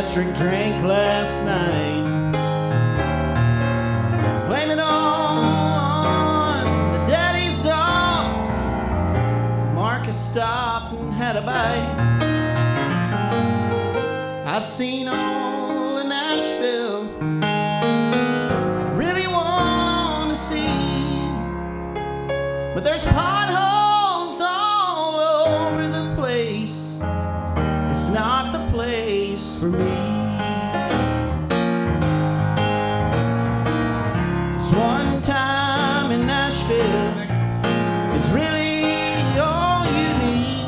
electric drink last night. Blame it all on the daddy's dogs. Markus stopped and had a bite. I've seen all of Nashville I really want to see, but there's potholes all over the place. It's not the place for me. 'Cause one time in Nashville is really all you need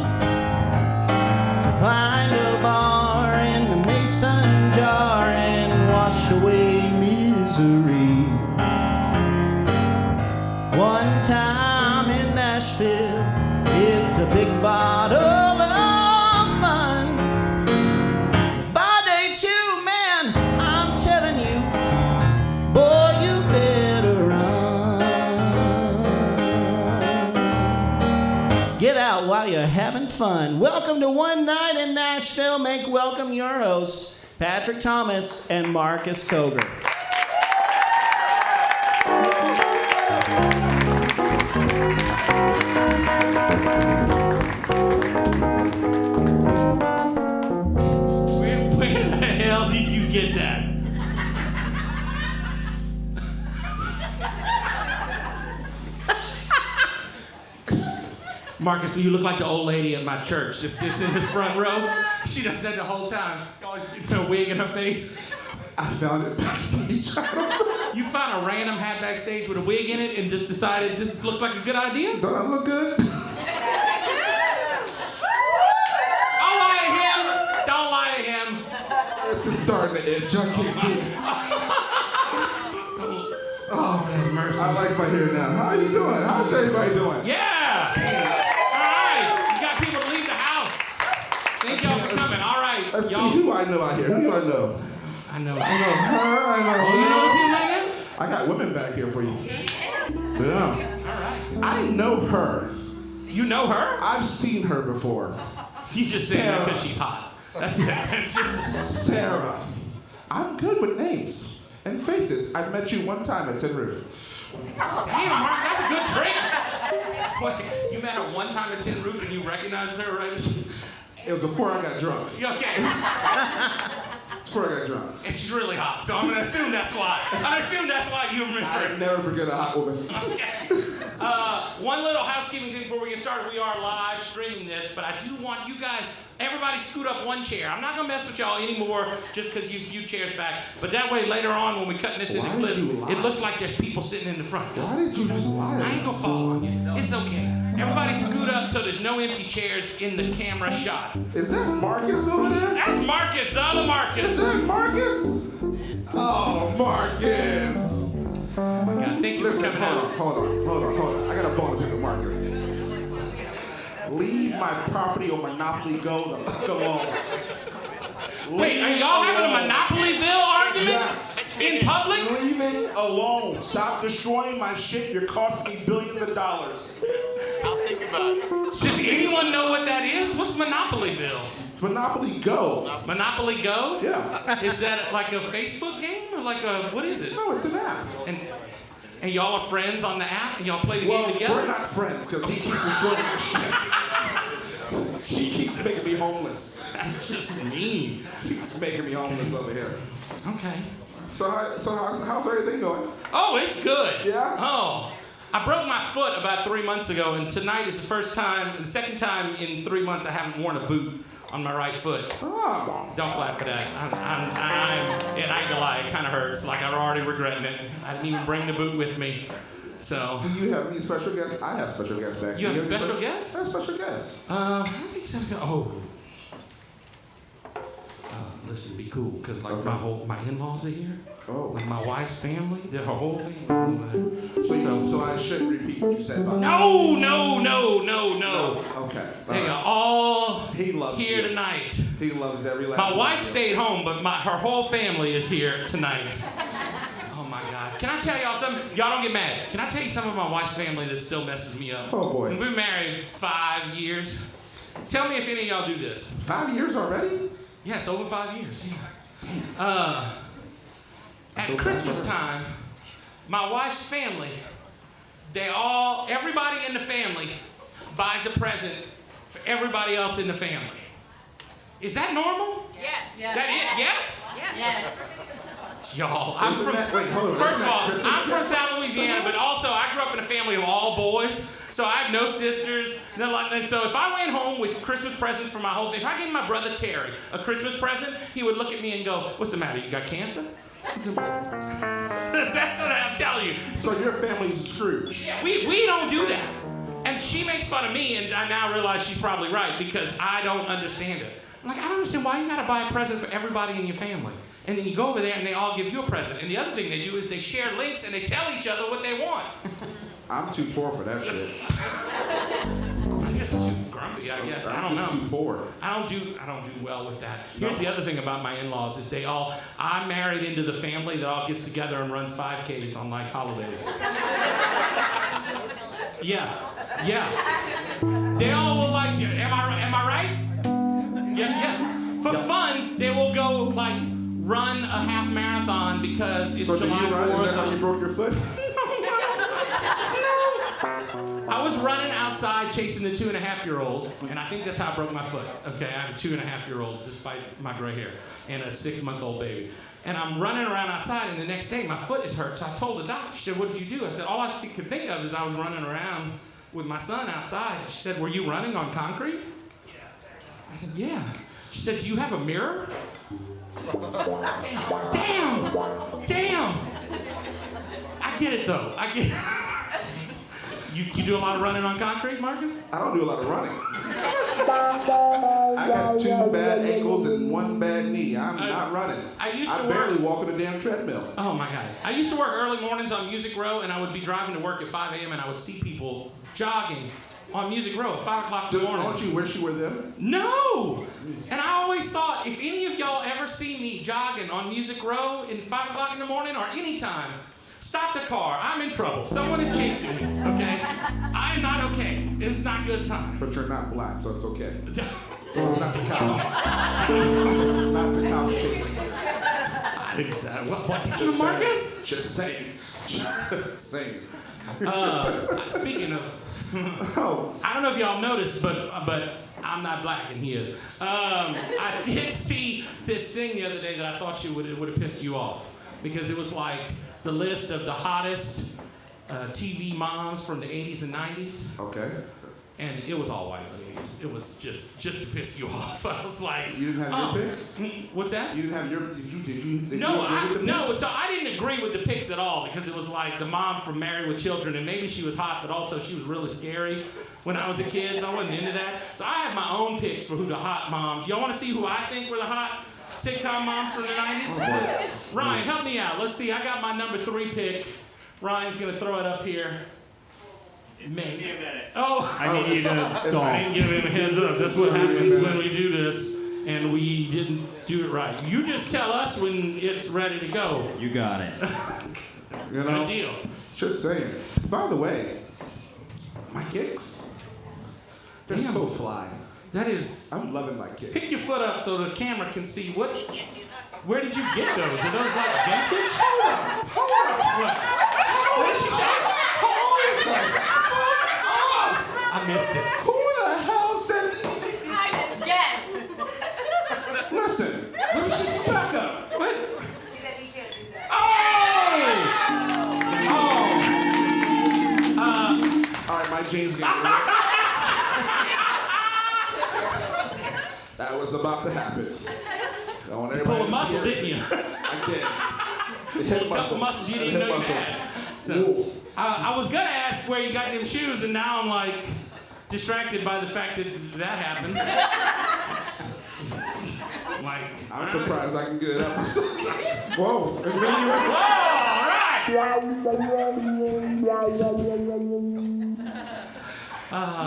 to find a bar in the mason jar and wash away misery. One time in Nashville, it's a big bottle of fun. By day two, man, I'm telling you, boy, you better run. Get out while you're having fun. Welcome to One Night in Nashville. Make welcome your hosts, Patrick Thomas and Markus Koger. Where the hell did you get that? Markus, do you look like the old lady at my church that sits in this front row? She does that the whole time. She's always keeping a wig in her face. I found it backstage. You found a random hat backstage with a wig in it and just decided this looks like a good idea? Don't I look good? Don't lie to him. Don't lie to him. This is starting to itch. I can't do it. Oh, Mercy. I like my hair now. How are you doing? How's everybody doing? Yeah. All right. You got people to leave the house. Thank y'all for coming. All right. Let's y'all. see who I know out here. Who do I know? I know. I know her. I know Oh, you know him. people like that? I got women back here for you. Okay. Yeah. All right. I know her. You know her? I've seen her before. You just said that Sarah. because she's hot. That's it. It's just. Sarah. I'm good with names and faces. I met you one time at Tin Roof. Damn, Mark, that's a good trick. Wait, you met her one time at Tin Roof and you recognized her, right? It was before I got drunk. You okay? Before I got drunk. And she's really hot, so I'm gonna assume that's why. I assume that's why you remember. I never forget a hot woman. Okay. One little housekeeping thing before we get started. We are live streaming this, but I do want you guys, everybody scoot up one chair. I'm not gonna mess with y'all anymore just because you few chairs back. But that way later on when we cut this into Why did clips, you lie? it looks like there's people sitting in the front. Why did you just lie? I ain't gonna fall on you. It's okay. Everybody scoot up so there's no empty chairs in the camera shot. Is that Markus over there? That's Markus, the other Is Markus. that Markus? Oh, Markus. Oh my God, thank you Listen, for coming out. hold on. I got a bone to pick with Markus. Leave my property or Monopoly Go the fuck alone. Wait, are y'all having a Monopolyville argument Yes. in public? Leave it alone. Stop destroying my shit. You're costing me billions of dollars. I'll think about it. Does anyone know what that is? What's Monopolyville? Monopoly Go. Monopoly Go? Yeah. Is that like a Facebook game or like a, what is it? No, it's an app. And y'all are friends on the app and y'all play the Well, game together? we're not friends because he keeps destroying my shit. She keeps making me homeless. That's just mean. He's making me homeless over here. Okay. So how's everything going? Oh, it's good. Yeah? Oh. I broke my foot about 3 months ago, and tonight is the second time in 3 months I haven't worn a boot on my right foot. Oh. Don't clap for that. And I ain't gonna lie, it kind of hurts. Like I'm already regretting it. I didn't even bring the boot with me. So. Do you have any special guests? I have special guests back You here. have special guests? I have special guests. I think so. Oh. Listen, be cool, because like Okay. my in-laws are here. Oh. Like my wife's family, her whole family. So I shouldn't repeat what you said about No. Okay. They All are all He loves here you. tonight. He loves every last My one wife of you. stayed home, but her whole family is here tonight. Oh my God. Can I tell y'all something? Y'all don't get mad. Can I tell you something about my wife's family that still messes me up? Oh, boy. We've been married 5 years. Tell me if any of y'all do this. 5 years already? Yes, over 5 years. Yeah. At Christmas time, my wife's family, everybody in the family buys a present for everybody else in the family. Is that normal? Yes. That it? Yes? Yes. Y'all, first of all, I'm from South Louisiana, but also I grew up in a family of all boys, so I have no sisters. And so if I went home with Christmas presents for my whole family, if I gave my brother Terry a Christmas present, he would look at me and go, "What's the matter? You got cancer?" That's what I'm telling you. So your family's Scrooge. Yeah, we don't do that. And she makes fun of me, and I now realize she's probably right because I don't understand it. I'm like, I don't understand why you gotta buy a present for everybody in your family. And then you go over there and they all give you a present. And the other thing they do is they share links and they tell each other what they want. I'm too poor for that shit. I'm just too grumpy, I guess. I don't know. I'm just too poor. I don't do well with that. Here's the other thing about my in-laws is I'm married into the family that all gets together and runs 5Ks on like holidays. Yeah. They all will like, am I right? Yeah. For fun, they will go like run a half marathon because it's July 4th. So did you run? Is that how you broke your foot? I was running outside chasing the 2.5-year-old, and I think that's how I broke my foot. Okay, I have a 2.5-year-old despite my gray hair, and a 6-month-old baby. And I'm running around outside, and the next day my foot is hurt. So I told the doctor, she said, "What did you do?" I said, "All I could think of is I was running around with my son outside." She said, "Were you running on concrete?" I said, "Yeah." She said, "Do you have a mirror?" Damn. I get it though. I get it. You do a lot of running on concrete, Marcus? I don't do a lot of running. I got 2 bad ankles and 1 bad knee. I'm not running. I barely walk on a damn treadmill. Oh my God. I used to work early mornings on Music Row, and I would be driving to work at 5 a.m. and I would see people jogging on Music Row at 5 o'clock in the morning. Don't you wish you were them? No! And I always thought, if any of y'all ever see me jogging on Music Row at 5 o'clock in the morning or any time, stop the car. I'm in trouble. Someone is chasing me, okay? I'm not okay. It's not good time. But you're not black, so it's okay. So it's not the cops. It's not the cops chasing you. I think so. What did you, Marcus? Just saying. Speaking of... I don't know if y'all noticed, but I'm not black and he is. I did see this thing the other day that I thought it would have pissed you off. Because it was like the list of the hottest TV moms from the 80s and 90s. Okay. And it was all white ladies. It was just to piss you off. I was like, you didn't have your picks? What's that? You didn't have your, did you No, so I didn't agree with the picks at all because it was like the mom from Married with Children, and maybe she was hot, but also she was really scary when I was a kid, so I wasn't into that. So I have my own picks for who the hot moms. Y'all want to see who I think were the hot sitcom moms from the 90s? Ryan, help me out. Let's see, I got my number 3 pick. Ryan's gonna throw it up here. Give me a minute. Oh, I need you to stall. I didn't give him a heads up. That's what happens when we do this, and we didn't do it right. You just tell us when it's ready to go. You got it. You know? Good deal. Just saying. By the way, my kicks, they're Damn. so fly. That is. I'm loving my kicks. Pick your foot up so the camera can see what. Where did you get those? Are those like vintage? Hold up. What? What did she say? Hold the fuck up. I missed it. Who the hell said? I just guessed. Listen. What did she say? Back up. She What? said he can't do that. All right, my jeans getting wet. That was about to happen. I want everybody Pull a to muscle, see it. didn't you? I did. The hip A couple muscles you didn't The know hip you muscle. had. So, I was gonna ask where you got them shoes, and now I'm like distracted by the fact that happened. Like, I'm surprised I can get it up. Whoa. It really whoa, all right.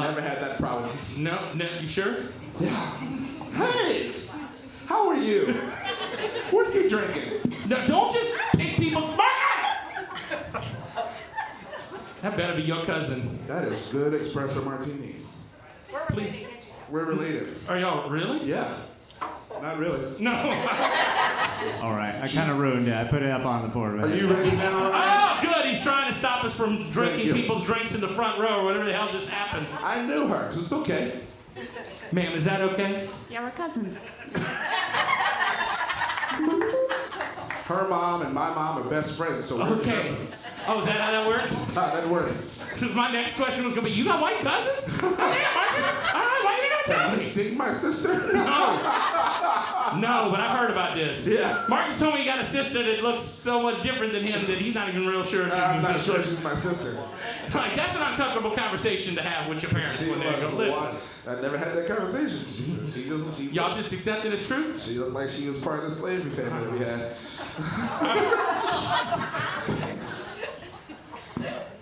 Never had that problem. No, you sure? Yeah. Hey, how are you? What are you drinking? No, don't just pick people's Marcus! That better be your cousin. That is good espresso martini. Please. We're related. Are y'all really? Yeah. Not really. No. All right, I kind of ruined it. I put it up on the board. Are you ready now, Ryan? Oh, good. He's trying to stop us from drinking you. people's drinks in the front row or whatever the hell just happened. I knew her. It's okay. Ma'am, is that okay? Yeah, we're cousins. Her mom and my mom are best friends, so we're Okay. cousins. Oh, is that how that works? That's how that works. So my next question was going to be, you got white cousins? Oh, damn, Marcus. All right, why you didn't tell Have you me? seen my sister? No, but I've heard about this. Yeah. Marcus told me he got a sister that looks so much different than him that he's not even real sure she's I'm his not sister. sure she's my sister. Like, that's an uncomfortable conversation to have with your parents She when they go, was listen. one. I never had that conversation. She doesn't. Y'all just accept it as true? She looked like she was part of the slavery family that we had.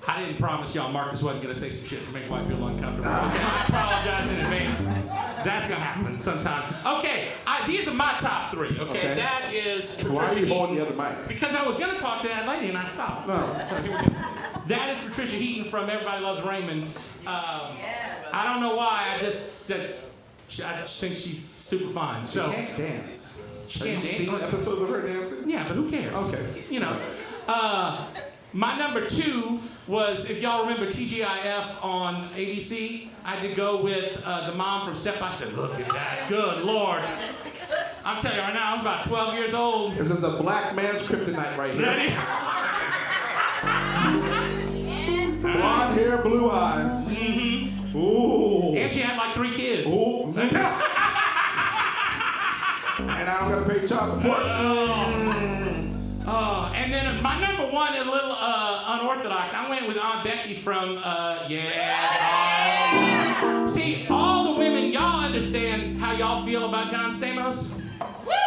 I didn't promise y'all Marcus wasn't going to say some shit to make white people uncomfortable. Okay, I apologize in advance. That's going to happen sometime. Okay, these are my top three, okay? That is Patricia Why are you holding Heaton. the other mic? Because I was going to talk to that lady and I stopped. No. So here we go. That is Patricia Heaton from Everybody Loves Raymond. I don't know why, I just think she's super fine. She So can't dance. she Have can't you dance. seen episodes of her dancing? Yeah, but who cares? Okay. You know. My number two was, if y'all remember TGIF on ABC, I had to go with the mom from Step by Step. Look at that. Good Lord. I'm telling you right now, I was about 12 years old. This is a black man's kryptonite right here. Blonde hair, blue eyes. Mm-hmm. Ooh. And she had like 3 kids. Ooh. And I don't gotta pay child support. And then my number one is a little unorthodox. I went with Aunt Becky from, See, all the women, y'all understand how y'all feel about John Stamos?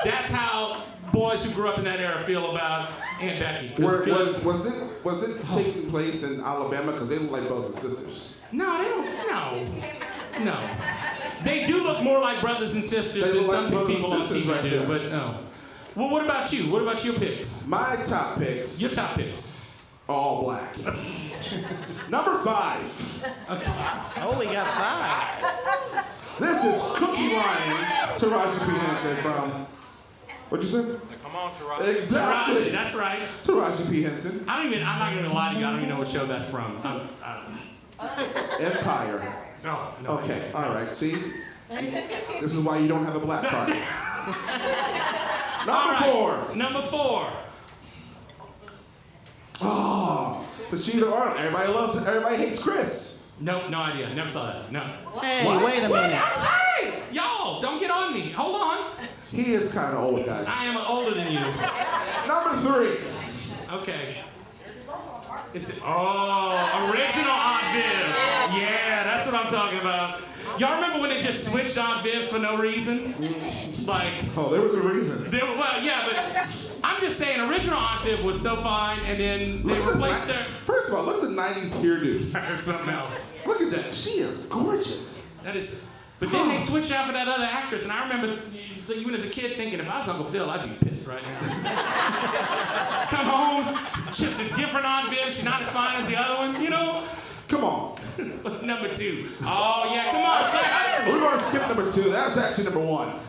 That's how boys who grew up in that era feel about Aunt Becky. Was it taking place in Alabama? Because they look like brothers and sisters. No, they don't. No. They do look more like brothers and sisters They than look like some brothers people and on sisters TV right do, there. but no. Well, what about you? What about your picks? My top picks, Your top picks. all black. Number 5. Okay. Oh, we got 5. This is Cookie Lion, Taraji P. Henson from, what'd you say? Come on, Taraji. Exactly. That's right. Taraji P. Henson, I'm not even gonna lie to you. I don't even know what show that's from. Empire. No. Okay, all right, see? This is why you don't have a black card. Number 4. Oh, Tashina Arnold. Everybody hates Chris. Nope, no idea. Never saw that. No. Hey, What? wait a minute. I'm sorry! Y'all, don't get on me. Hold on. He is kind of old, guys. I am older than you. Number 3. Okay. Original Aunt Viv. Yeah, that's what I'm talking about. Y'all remember when they just switched Aunt Vivs for no reason? Like, Oh, there was a reason. well, yeah, but I'm just saying, original Aunt Viv was so fine, and then they replaced her First of all, look at the 90s hairdo. for something else. Look at that. She is gorgeous. That is. But then they switched out for that other actress, and I remember even as a kid thinking, if I was Uncle Phil, I'd be pissed right now. Come home, just a different Aunt Viv. She's not as fine as the other one, you know. Come on. What's number 2? Oh yeah, come on, Claire We're Huxtable. going to skip number 2. That's actually number 1.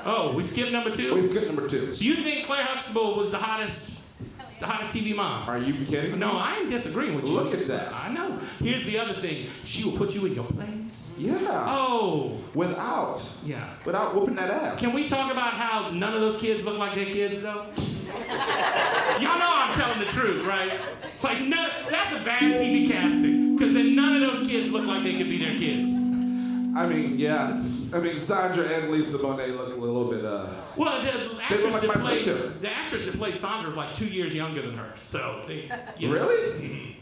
Oh, we skipped number 2. We skipped number 2. So you think Claire Huxtable was the hottest TV mom? Are you kidding me? No, I ain't disagreeing with you. Look at that. I know. Here's the other thing. She will put you in your place. Yeah. Oh, Without whooping that ass. Can we talk about how none of those kids look like their kids, though? Y'all know I'm telling the truth, right? Like, that's a bad TV casting, because then none of those kids look like they could be their kids. I mean, yeah. Sandra and Lisa Bonet look a little bit, Well, They look like my sister. the actress that played Sandra was like 2 years younger than her, so they. You know. Really?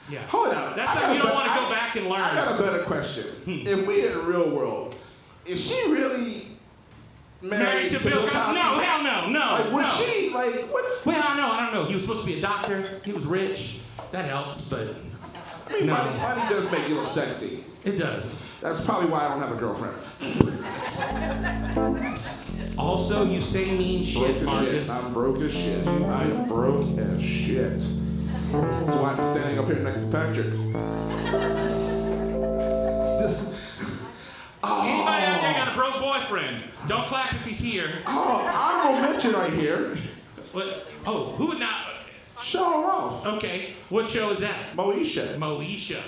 Yeah. Hold on. That's something you don't want to go back and learn. I got a better question. If we in the real world, is she really married to Bill Cosby? No, hell no. Like, was no. she, like, what? Well, I don't know. He was supposed to be a doctor. He was rich. That helps, but I mean, no. money does make you look sexy. It does. That's probably why I don't have a girlfriend. Also, you say mean shit, Marcus. I'm broke as shit. I am broke as shit. That's why I'm standing up here next to Patrick. Anybody out there got a broke boy boyfriend. Don't clap if he's here. Oh, honorable mention right here. What? Oh, who would not? Show her off. Okay. What show is that? Moesha. Moesha.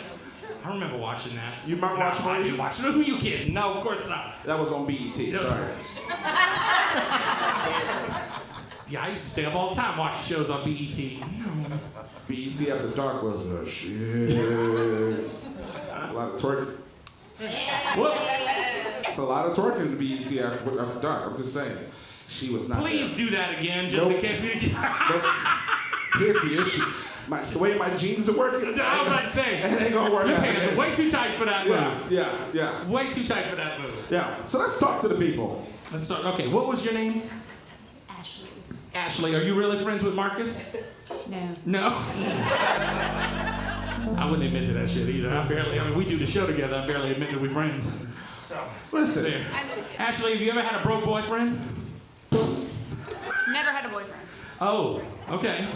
I remember watching that. You remember watching I Moesha? didn't watch it. Who you kidding? No, of course not. That was on BET. Sorry. Yeah, I used to stay up all the time watching shows on BET. BET After Dark was the shit. A lot of twerking. What? It's a lot of twerking in BET After Dark. I'm just saying. She was not Please there. do that again, just in case we get. Nope. Here's the issue. The way my jeans are working, I was about to say, it ain't gonna work your out. pants are way too tight for that move. Yeah. Way too tight for that move. Yeah. So let's talk to the people. Let's start. Okay, what was your name? Ashley. Ashley. Are you really friends with Markus? No. No. I wouldn't admit to that shit either. I mean, we do the show together. I barely admit that we're friends. So, Listen. there. Ashley, have you ever had a broke boyfriend? Never had a boyfriend. Oh, okay.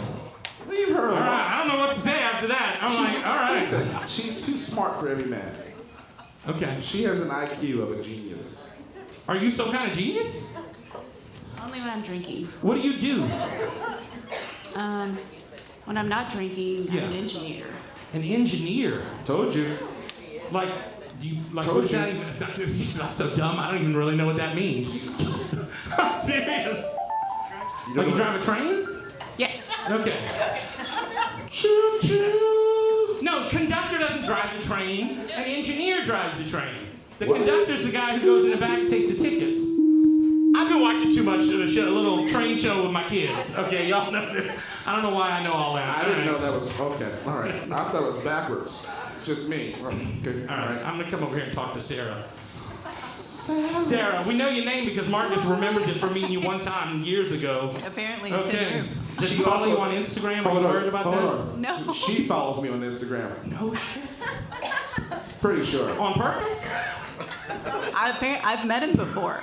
Leave her All alone. right, I don't know what to say after that. I'm like, all right. Listen, she's too smart for every man. Okay. She has an IQ of a genius. Are you some kind of genius? Only when I'm drinking. What do you do? When I'm not drinking, Yeah. I'm an engineer. An engineer. Told you. Like, do you, like, Told what is you. that even? I'm so dumb, I don't even really know what that means. I'm serious. Like, you drive a train? Yes. Okay. Choo choo. No, conductor doesn't drive the train. An engineer drives the train. The What? conductor's the guy who goes in the back and takes the tickets. I've been watching too much of a little train show with my kids. Okay, y'all know that. I don't know why I know all that. I didn't know that was okay. All right. I thought it was backwards. Just me. Okay. All right, I'm gonna come over here and talk to Sarah. Sarah, we know your name because Markus remembers it from meeting you one time years ago. Apparently it's in the Okay. room. Does she She follow also- you on Instagram? Are Hold you on. worried about Hold that? on. No. She follows me on Instagram. No shit. Pretty sure. On purpose? I've met him before.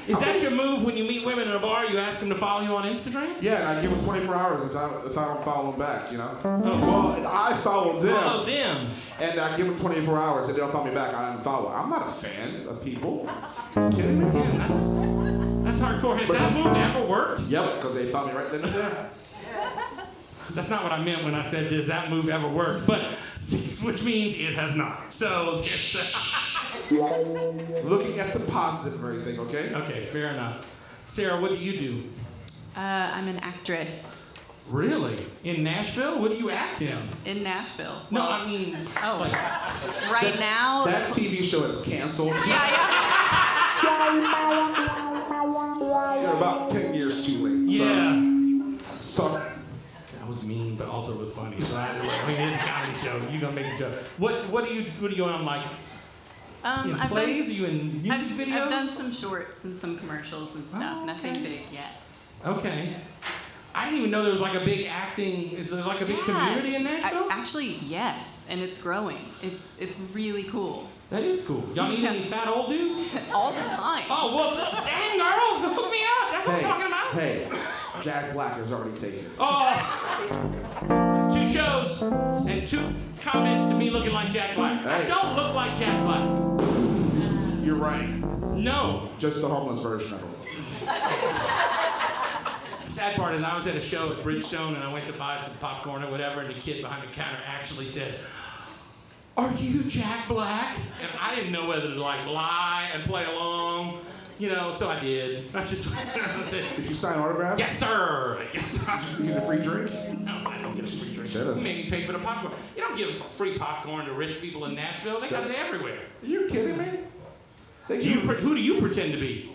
Is that your move when you meet women in a bar? You ask them to follow you on Instagram? Yeah, and I give them 24 hours if I don't follow them back, you know? Oh. Well, I follow them. Follow them. And I give them 24 hours and they don't follow me back. I unfollow. I'm not a fan of people. You kidding me? Man, that's hardcore. Has that move ever worked? Yep, because they found me right then and there. That's not what I meant when I said, does that move ever work? But, which means it has not. So, Looking at the positive of everything, okay? okay, fair enough. Sarah, what do you do? I'm an actress Really? In Nashville? What do you act in? in Nashville. No, Well, I mean, oh, like, right now. That TV show is canceled. Yeah. You're about 10 years too late. yeah. Sorry. That was mean, but also it was funny. So I mean, it's a comedy show. You gonna make a joke. What are you on, like, in I've plays? done, Are you in music videos? I've done some shorts and some commercials and stuff. Oh, Nothing okay. big yet. Okay. I didn't even know there was like a big acting. Is there like a big community in Nashville? Actually, yes, and it's growing. It's really cool. That is cool. Y'all need any fat old dudes? All the time. Oh, well, dang, girl, hook me up. That's what I'm talking about. Hey, Jack Black is already taken. Oh, 2 shows and 2 comments to me looking like Jack Black. I Hey. don't look like Jack Black. You're right. No. Just the homeless version of him. Sad part is I was at a show at Bridgestone and I went to buy some popcorn or whatever, and the kid behind the counter actually said, "Are you Jack Black?" And I didn't know whether to like lie and play along, you know, so I did. I just I said, Did you sign autographs? "Yes, sir." Yes, sir. Did you get a free drink? No, I don't get a free drink. Should've. You made me pay for the popcorn. You don't give free popcorn to rich people in Nashville. They got it everywhere. Are you kidding me? They Do you give- who do you pretend to be?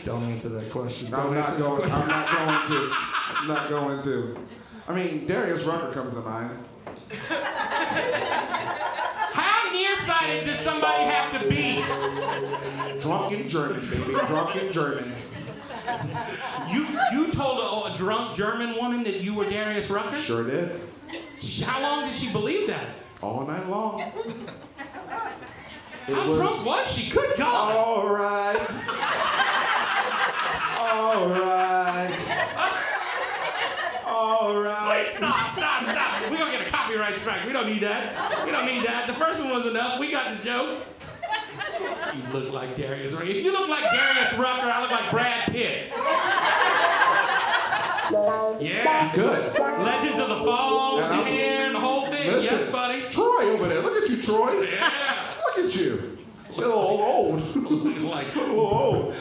Don't answer that question. I'm not going to. I'm not going to. I mean, Darius Rucker comes to mind. How nearsighted does somebody have to be? Drunken German, baby. Drunken German. You told a drunk German woman that you were Darius Rucker? Sure did. How long did she believe that? All night long. It How was drunk was she? Good God! all right. All right. All right. Wait, stop! We're gonna get a cop copyright strike. We don't need that. We don't need that. The first one was enough. We got the joke. You look like Darius Rucker. If you look like Darius Rucker, I look like Brad Pitt. Yeah. Good. Legends of the Fall, with the I'm- hair and the whole thing. Listen, Yes, buddy. Troy over there. Look at you, Troy. Yeah. Look at you. A little old. Like A little old.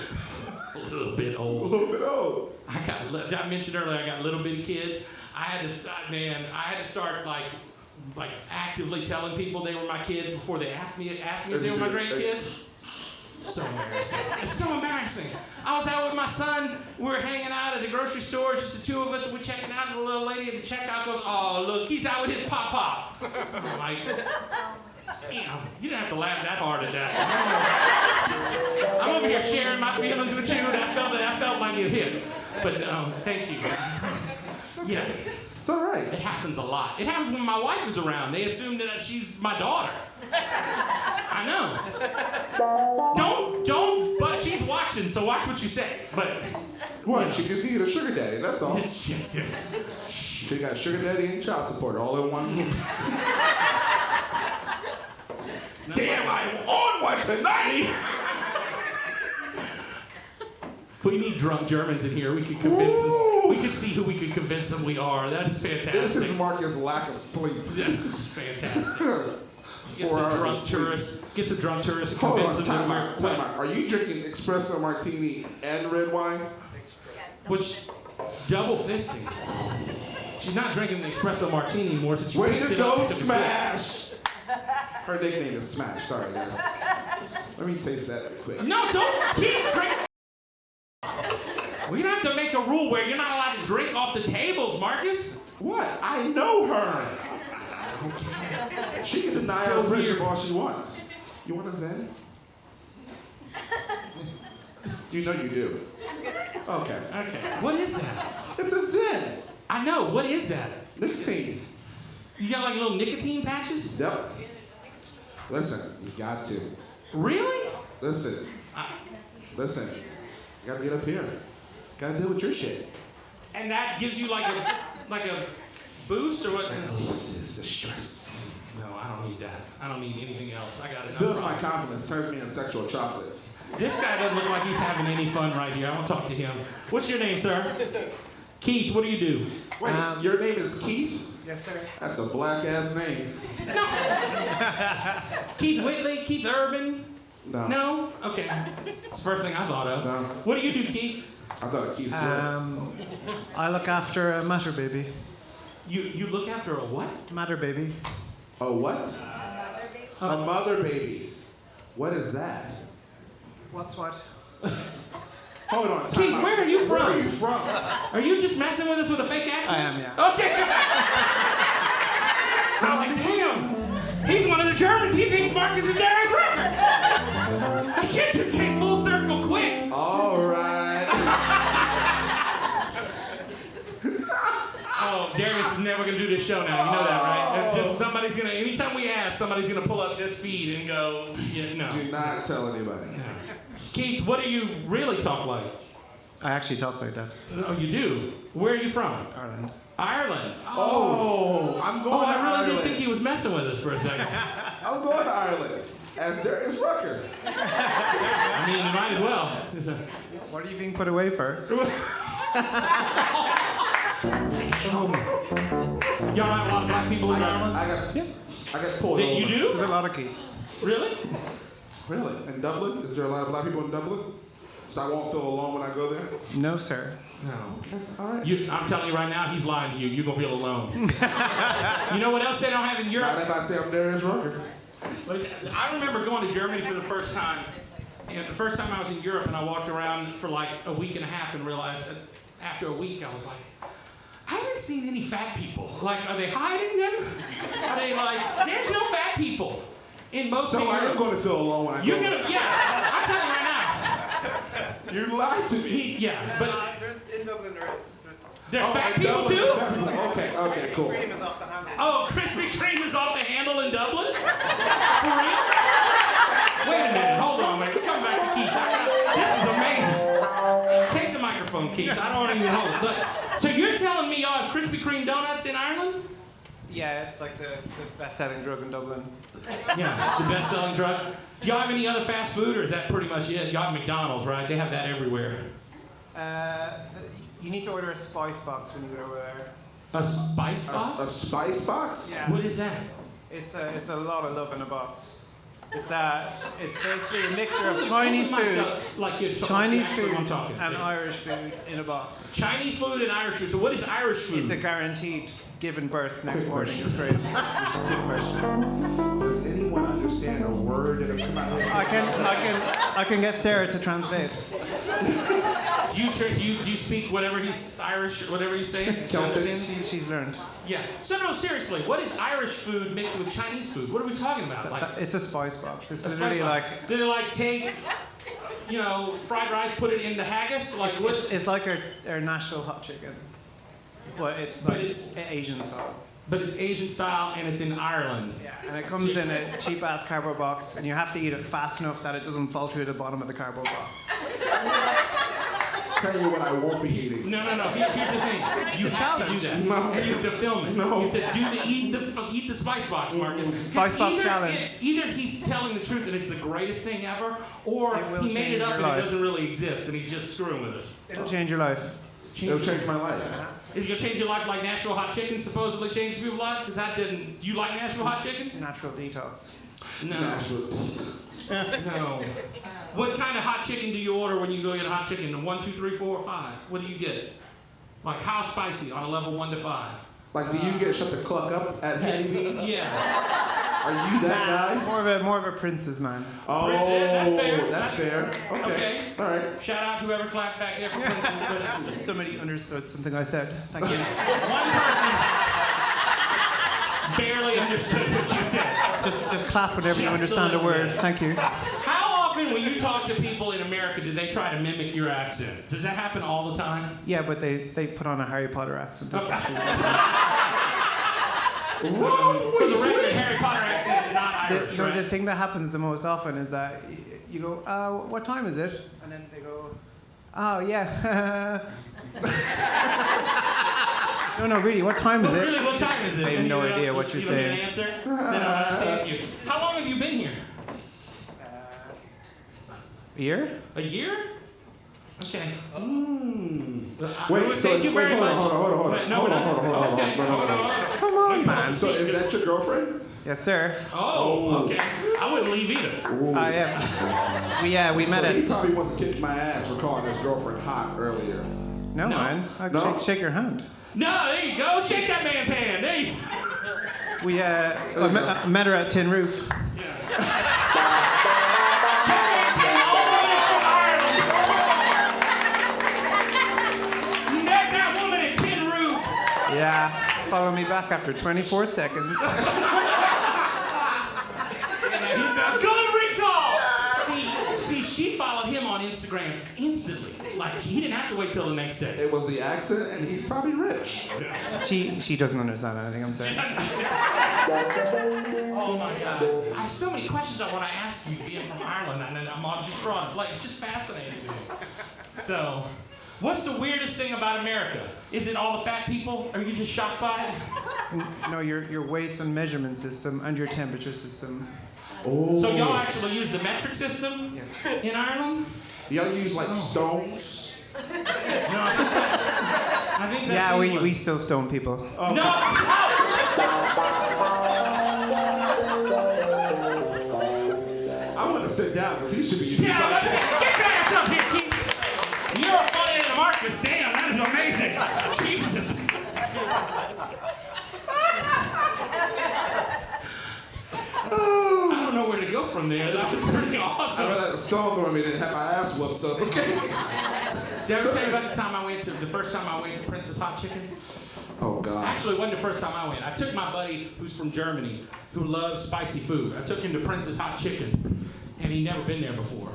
a little bit A old. little bit old. I mentioned earlier I got little bitty kids. I had to start like actively telling people they were my kids before they asked me if they were my grandkids. So embarrassing. It's so embarrassing. I was out with my son. We were hanging out at the grocery store. It's just the two of us. We're checking out, and the little lady at the checkout goes, "Oh, look, he's out with his pop-pop." I'm like, damn, you didn't have to laugh that hard at that. I'm over here sharing my feelings with you, and I felt like it hit. But thank you. Yeah. It's all right. It happens a lot. It happens when my wife is around. They assume that she's my daughter. I know. Don't, but she's watching, so watch what you say. But What? She just needed a sugar daddy, that's all. it's She got sugar daddy and child support all in one. Damn, I'm on one tonight! we need drunk Germans in here. We could convince them. We could see who we could convince them we are. That is fantastic. This is Marcus' lack of sleep. This is fantastic. Get 4 some hours drunk of sleep. tourists. Get some drunk tourists and Hold convince on, them time that out, we're time out. Are you drinking espresso martini and red wine? which double fisting. She's not drinking the espresso martini anymore, so she Way picked to it up go, and took a sip. Smash! Her nickname is Smash, sorry guys. Let me taste that real quick. No, don't keep drinking. We're gonna have to make a rule where you're not allowed to drink off the tables, Marcus. What? I know her! She can deny her still friendship weird. all she wants. You want a Zen? You know you do. Okay. Okay. What is that? It's a Zen. I know. What is that? Nicotine. You got like little nicotine patches? Yep. Listen, you got to. Really? Listen. Listen. You gotta get up here. Gotta deal with your shit. And that gives you like a boost or what? Releases the stress. No, I don't need that. I don't need anything else. I got enough. Builds my problems. confidence, turns me into sexual chocolates. This guy doesn't look like he's having any fun right here. I want to talk to him. What's your name, sir? Keith, what do you do? Wait, your name is Keith? Yes, sir. That's a black ass name. No. Keith Whitley? Keith Urban? No. No? Okay. It's the first thing I thought of. No. What do you do, Keith? I thought Keith Sweat. I look after a matter baby. You look after a what? Matter baby. A what? A mother baby. What is that? What's what? Hold on, time Keith, out. where are you Where from? are you from? Are you just messing with us with a fake accent? I am, yeah. Okay. I'm like, damn. He's one of the Germans. He thinks Markus is Darius Rucker. That shit just came full circle quick. All right. Oh, Darius is never gonna do this show now. You know that, right? It's just somebody's gonna. Anytime we ask, somebody's gonna pull up this feed and go, yeah, no. Do not tell anybody. Keith, what do you really talk like? I actually talk like that. Oh, you do. Where are you from? Ireland. Ireland. Oh, I'm going Oh, to I really Ireland. did think he was messing with us for a second. I'm going to Ireland as Darius Rucker. I mean, you might as well. What are you being put away for? Y'all have a lot of black people in Ireland? I got pulled That over. you do? There's a lot of Keiths. Really? Really? In Dublin? Is there a lot of black people in Dublin? So I won't feel alone when I go there? No, sir. No. All right. I'm telling you right now, he's lying to you. You're going to feel alone. You know what else they don't have in Europe? Not if I say I'm Darius Rucker. I remember going to Germany for the first time. And the first time I was in Europe and I walked around for like a week and a half and realized that after a week I was like, I haven't seen any fat people. Like, are they hiding them? Are they like, there's no fat people in most of So I Europe. am going to feel alone when I You're go gonna, yeah, I'm telling you right now. You lied to me. Yeah, but In Dublin, there's Oh, fat in people Dublin, too? there's fat people. Okay, cool. is off the handle. Oh, Krispy Kreme is off the handle in Dublin? For real? Wait a minute, hold on, wait. Come back to Keith. This is amazing. Take the microphone, Keith. I don't want to even hold it. But, so you're telling me y'all have Krispy Kreme donuts in Ireland? Yeah, it's like the best-selling drug in Dublin. Yeah, the best-selling drug. Do y'all have any other fast food, or is that pretty much it? Y'all have McDonald's, right? They have that everywhere. You need to order a spice box when you go over there. A spice box? A spice box? Yeah. What is that? It's a lot of love in a box. It's basically a mixture of Chinese food, and Irish food in a box. Chinese food and Irish food. So what is Irish food? It's a guaranteed giving birth next morning. It's great. Just a quick question. Does anyone understand a word that has come out of here? I can get Sarah to translate. Do you speak whatever he's Irish, whatever he's saying? Do you understand? She's learned. Yeah. So no, seriously, what is Irish food mixed with Chinese food? What are we talking about? Like It's a spice box. It's a literally spice box. like. Do they like take, fried rice, put it in the haggis? Like what? It's like our Nashville hot chicken, but it's Asian style. But it's Asian style and it's in Ireland. Yeah, and it comes in a cheap-ass cardboard box, and you have to eat it fast enough that it doesn't fall through the bottom of the cardboard box. Tell you what I won't be eating. No. Here's the thing. You have to do that. No. And you have to film it. No. You have to eat the spice box, Marcus. Spice box challenge. Either he's telling the truth and it's the greatest thing ever, or he made it up and it doesn't really exist and he's just screwing with us. It'll change your life. It'll change my life. Is it gonna change your life like Nashville hot chicken supposedly changed people's lives? Because that didn't. Do you like Nashville hot chicken? Natural detox. No. Nashville. No. What kind of hot chicken do you order when you go get a hot chicken? 1, 2, 3, 4, 5. What do you get? Like how spicy on a level 1 to 5? Like, do you get shut the cluck up at Hattie B's? Yeah. Are you that guy? More of a princess man. Oh, That's fair. That's fair. Okay. All right. Shout out whoever clapped back there for Princess. But Somebody understood something I said. Thank you. one person barely understood what you said. Just clap whenever you understand a word. Thank you. How often when you talk to people in America do they try to mimic your accent? Does that happen all the time? Yeah, but they put on a Harry Potter accent. That's actually For the record, Harry Potter accent, not Irish, right? the thing that happens the most often is that you go, what time is it? And then they go, oh, yeah. No, really, what time is it? Really, what time is it? I have no idea what you're saying. You don't get an answer? Then I don't understand you. How long have you been here? A year? A year? Okay. Wait, Thank you very much. hold on. No, okay. Come on, man. So is that your girlfriend? Yes, sir. Oh, okay. I wouldn't leave either. We met So he at... probably wants to kick my ass for calling his girlfriend hot earlier. No, man. I'd No? shake your hand. No, there you go. Shake that man's hand. There you go. I met her at Tin Roof. Yeah, follow me back after 24 seconds. Good recall! See, she followed him on Instagram instantly. Like, he didn't have to wait till the next day. It was the accent, and he's probably rich. She doesn't understand anything I'm saying. Oh my God. I have so many questions I want to ask you being from Ireland, and then I'm all just drawing a blank. It's just fascinating to me. So, what's the weirdest thing about America? Is it all the fat people? Are you just shocked by it? No, your weights and measurement system and your temperature system. Oh. So y'all actually use the metric system Yes. in Ireland? Y'all use like stones? I think that's Yeah, England. we still stone people. No! I'm gonna sit down because he should be using Yeah, let's something. get your ass up here, Keith. You're funnier than Markus. Damn, that is amazing. Jesus. I don't know where to go from there. That was pretty I awesome. read that stone throwing me didn't have my ass whooped, so it's okay. Did I ever tell you about the first time I went to Princess Hot Chicken? Oh God. Actually, it wasn't the first time I went. I took my buddy who's from Germany, who loves spicy food. I took him to Princess Hot Chicken, and he'd never been there before.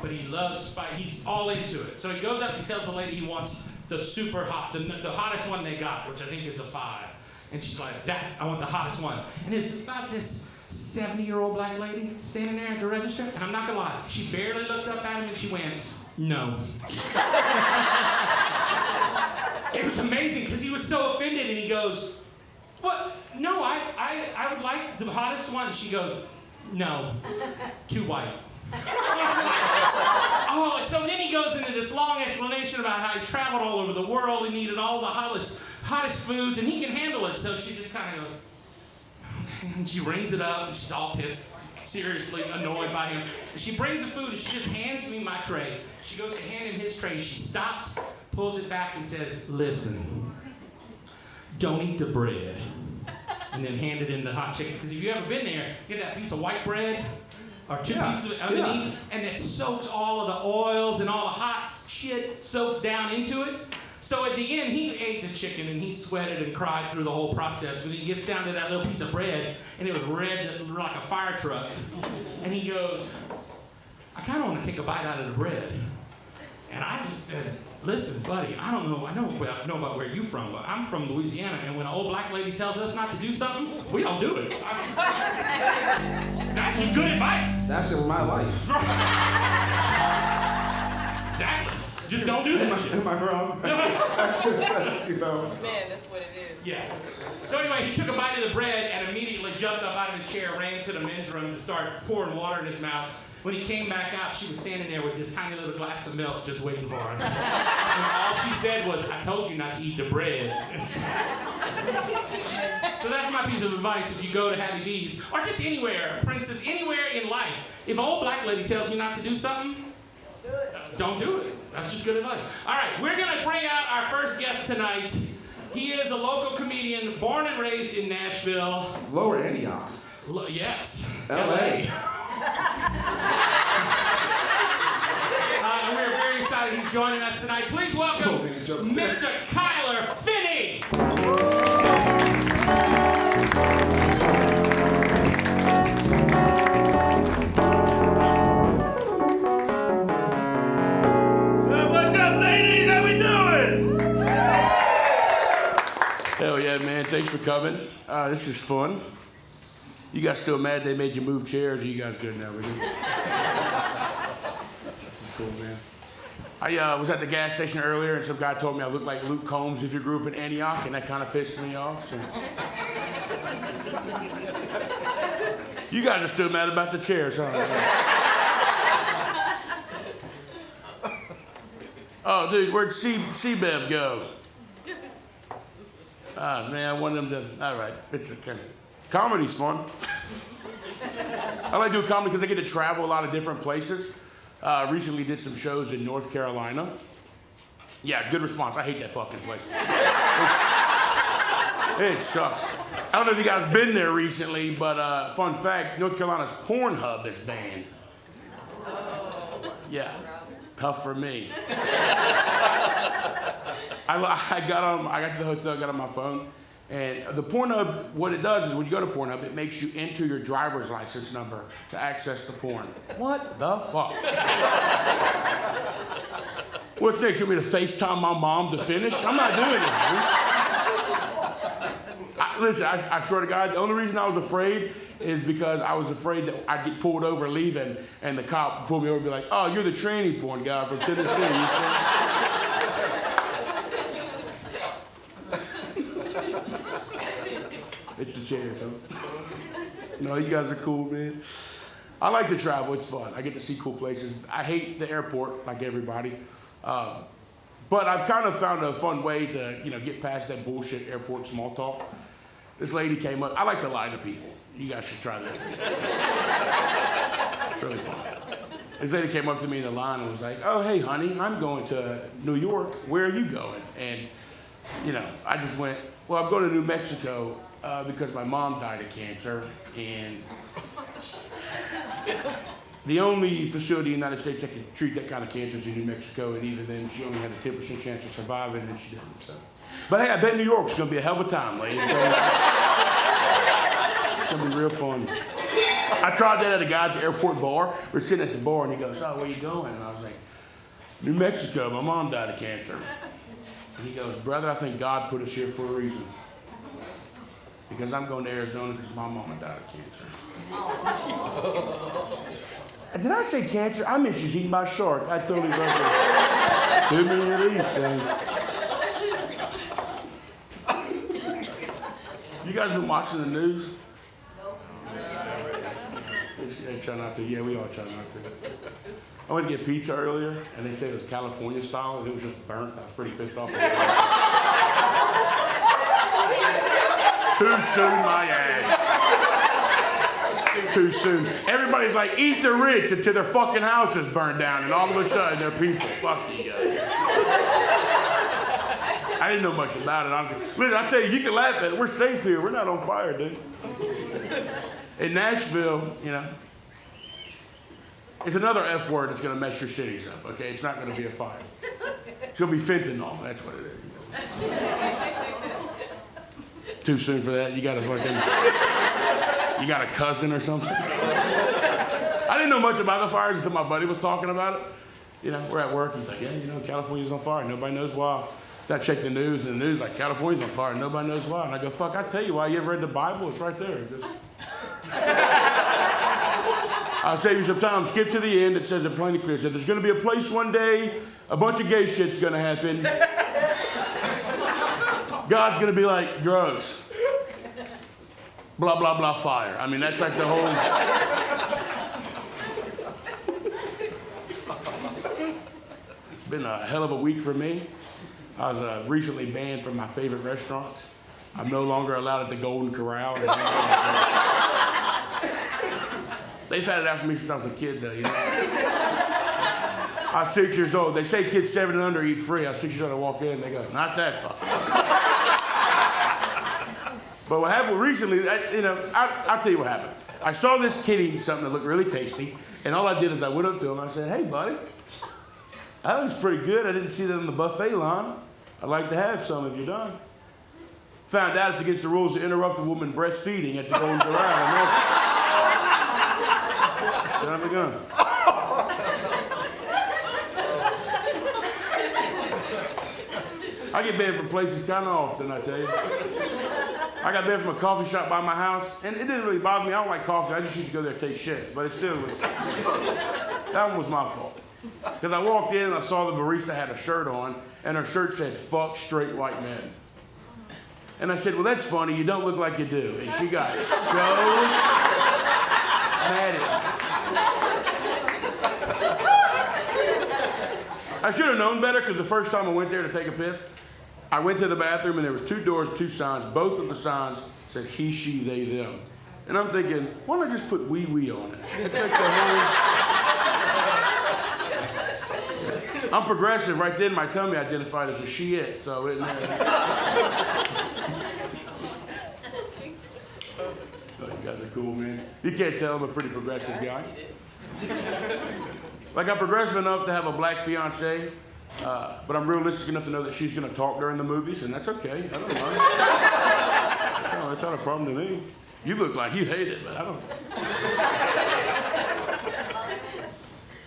But he loves spice. He's all into it. So he goes up and tells the lady he wants the super hot, the hottest one they got, which I think is a 5. And she's like, I want the hottest one. And it's about this 70-year-old black lady standing there at the register, and I'm not gonna lie, she barely looked up at him and she went, no. It was amazing because he was so offended and he goes, What? No, I would like the hottest one. She goes, no, too white. Oh, so then he goes into this long explanation about how he's traveled all over the world and eaten all the hottest foods, and he can handle it. So she just kind of goes, okay. And she rings it up, and she's all pissed, seriously annoyed by him. And she brings the food, and she just hands me my tray. She goes to hand him his tray. She stops, pulls it back, and says, listen, don't eat the bread. And then hand it in the hot chicken. Because if you've ever been there, you get that piece of white bread, or two pieces of it underneath, and it soaks all of the oils and all the hot shit soaks down into it. So at the end, he ate the chicken and he sweated and cried through the whole process. But he gets down to that little piece of bread, and it was red like a fire truck. And he goes, I kind of want to take a bite out of the bread. And I just said, listen, buddy, I know about where you're from, but I'm from Louisiana, and when an old black lady tells us not to do something, we don't do it. That's just good advice. That's just my life. Exactly. Just don't do that shit. Am I wrong? You know. Man, that's what it is. Yeah. So anyway, he took a bite of the bread and immediately jumped up out of his chair, ran to the men's room to start pouring water in his mouth. When he came back out, she was standing there with this tiny little glass of milk just waiting for him. And all she said was, I told you not to eat the bread. So that's my piece of advice if you go to Hattie B's, or just anywhere, Princess, anywhere in life. If an old black lady tells you not to do something, don't do it. That's just good advice. All right, we're going to bring out our first guest tonight. He is a local comedian, born and raised in Nashville. Lower Antioch. Yes. L.A. And we're very excited he's joining us tonight. Please welcome Mr. Kyler Finney. What's up, ladies? How we doing? Hell yeah, man. Thanks for coming. This is fun. You guys still mad they made you move chairs, or you guys good now? This is cool, man. I was at the gas station earlier, and some guy told me I look like Luke Combs if you grew up in Antioch, and that kind of pissed me off. So. You guys are still mad about the chairs, huh? Oh, dude, where'd C-Bev go? Ah, man, I want them to, all right, it's okay. Comedy's fun. I like doing comedy because I get to travel a lot of different places. Recently did some shows in North Carolina. Yeah, good response. I hate that fucking place. It sucks. I don't know if you guys been there recently, but fun fact, North Carolina's Pornhub is banned. Yeah, tough for me. I got to the hotel, got on my phone, and the Pornhub, what it does is when you go to Pornhub, it makes you enter your driver's license number to access the porn. What the fuck? What's next? You want me to FaceTime my mom to finish? I'm not doing this, dude. Listen, I swear to God, the only reason I was afraid is because I was afraid that I'd get pulled over leaving, and the cop would pull me over and be like, oh, you're the tranny porn guy from Tennessee. It's the chairs, huh? No, you guys are cool, man. I like to travel. It's fun. I get to see cool places. I hate the airport, like everybody. But I've kind of found a fun way to, get past that bullshit airport small talk. This lady came up. I like to lie to people. You guys should try that. It's really fun. This lady came up to me in the line and was like, oh, hey, honey, I'm going to New York. Where are you going? And, I just went, well, I'm going to New Mexico because my mom died of cancer. And the only facility in the United States that can treat that kind of cancer is in New Mexico. And even then, she only had a 10% chance of surviving, and she didn't. So. But hey, I bet New York's going to be a hell of a time, ladies. It's going to be real fun. I tried that at a guy at the airport bar. We're sitting at the bar, and he goes, oh, where you going? And I was like, New Mexico. My mom died of cancer. And he goes, brother, I think God put us here for a reason. Because I'm going to Arizona because my mama died of cancer. Did I say cancer? I meant she's eaten by a shark. I totally wrote it. Too many of these things. You guys been watching the news? They try not to. Yeah, we all try not to. I went to get pizza earlier, and they said it was California style, and it was just burnt. I was pretty pissed off. Too soon, my ass. Too soon. Everybody's like, eat the rich until their fucking house is burned down, and all of a sudden they're people. Fuck you guys. I didn't know much about it. I was like, listen, I tell you, you can laugh at it. We're safe here. We're not on fire, dude. In Nashville, you know, it's another F word that's going to mess your cities up, okay? It's not going to be a fire. It's going to be fentanyl. That's what it is. Too soon for that? You got a cousin or something? I didn't know much about the fires until my buddy was talking about it. You know, we're at work. He's like, yeah, you know, California's on fire. Nobody knows why. I checked the news, and the news like, California's on fire. Nobody knows why. And I go, fuck, I tell you why. You ever read the Bible? It's right there. I'll save you some time. Skip to the end. It says it plainly clear. It says there's going to be a place one day, a bunch of gay shit's going to happen. God's going to be like, gross. Blah, blah, blah, fire. I mean, that's like the whole... It's been a hell of a week for me. I was recently banned from my favorite restaurant. I'm no longer allowed at the Golden Corral. They've had it after me since I was a kid, though, you know. I was 6 years old. They say kids 7 and under eat free. I was 6 years old. I walk in, and they go, not that fucking. But what happened recently, I'll tell you what happened. I saw this kid eating something that looked really tasty, and all I did is I went up to him and I said, hey, buddy, that looks pretty good. I didn't see that in the buffet line. I'd like to have some if you're done. Found out it's against the rules to interrupt a woman breastfeeding at the Golden Corral. Son of a gun. I get banned from places kind of often, I tell you. I got banned from a coffee shop by my house, and it didn't really bother me. I don't like coffee. I just used to go there and take shits, but it still was. That one was my fault. Because I walked in and I saw the barista had a shirt on, and her shirt said, fuck straight white men. And I said, well, that's funny. You don't look like you do. And she got so mad at me. I should have known better, because the first time I went there to take a piss, I went to the bathroom and there was 2 doors, 2 signs. Both of the signs said he, she, they, them. And I'm thinking, why don't I just put wee wee on it? It's like the whole... I'm progressive. Right then, my tummy identified as a she it, so it. Oh, you guys are cool, man. You can't tell I'm a pretty progressive guy. Like, I'm progressive enough to have a black fiance, but I'm realistic enough to know that she's going to talk during the movies, and that's okay. I don't mind. No, that's not a problem to me. You look like you hate it, but I don't.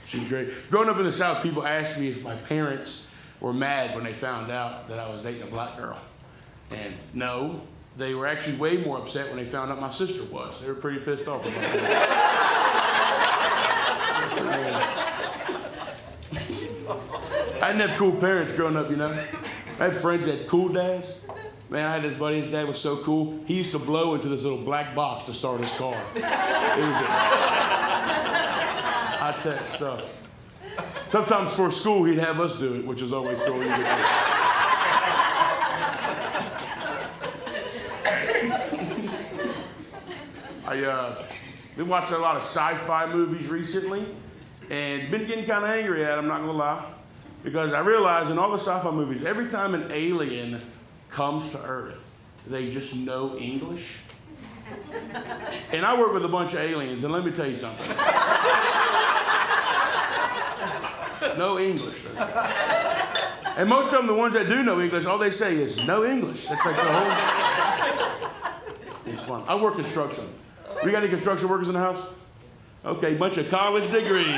She's great. Growing up in the South, people asked me if my parents were mad when they found out that I was dating a black girl. And no, they were actually way more upset when they found out my sister was. They were pretty pissed off about that. I didn't have cool parents growing up, you know. I had friends that had cool dads. Man, I had this buddy, his dad was so cool. He used to blow into this little black box to start his car. It was high-tech stuff. Sometimes for school, he'd have us do it, which was always cool. I've been watching a lot of sci-fi movies recently, and been getting kind of angry at them, I'm not gonna lie. Because I realize in all the sci-fi movies, every time an alien comes to Earth, they just know English. And I work with a bunch of aliens, and let me tell you something. No English. And most of them, the ones that do know English, all they say is, no English. That's like the whole... It's fun. I work construction. We got any construction workers in the house? Okay, bunch of college degrees.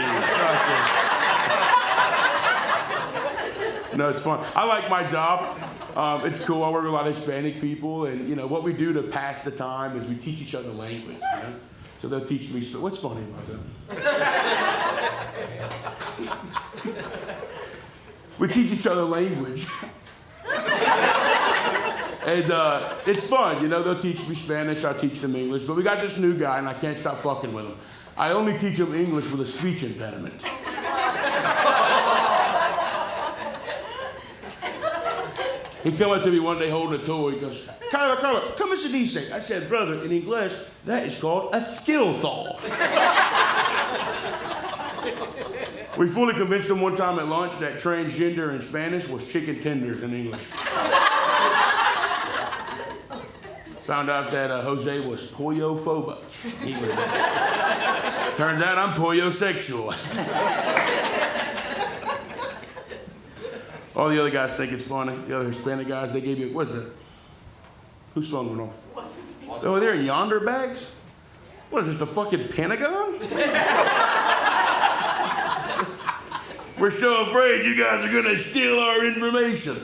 No, it's fun. I like my job. It's cool. I work with a lot of Hispanic people, and you know what we do to pass the time is we teach each other language. You know? So they'll teach me. What's funny about that? We teach each other language. And it's fun, you know, they'll teach me Spanish, I teach them English. But we got this new guy, and I can't stop fucking with him. I only teach him English with a speech impediment. He come up to me one day holding a toy. He goes, Carla, come as dice. I said, brother, in English, that is called a skill thaw. We fully convinced him one time at lunch that transgender in Spanish was chicken tenders in English. Found out that Jose was pollo-phobic. Turns out I'm pollo-sexual. All the other guys think it's funny. The other Hispanic guys, they gave you, what's that? Who slung one off? Oh, they're yonder bags? What is this, the fucking Pentagon? We're so afraid you guys are gonna steal our information.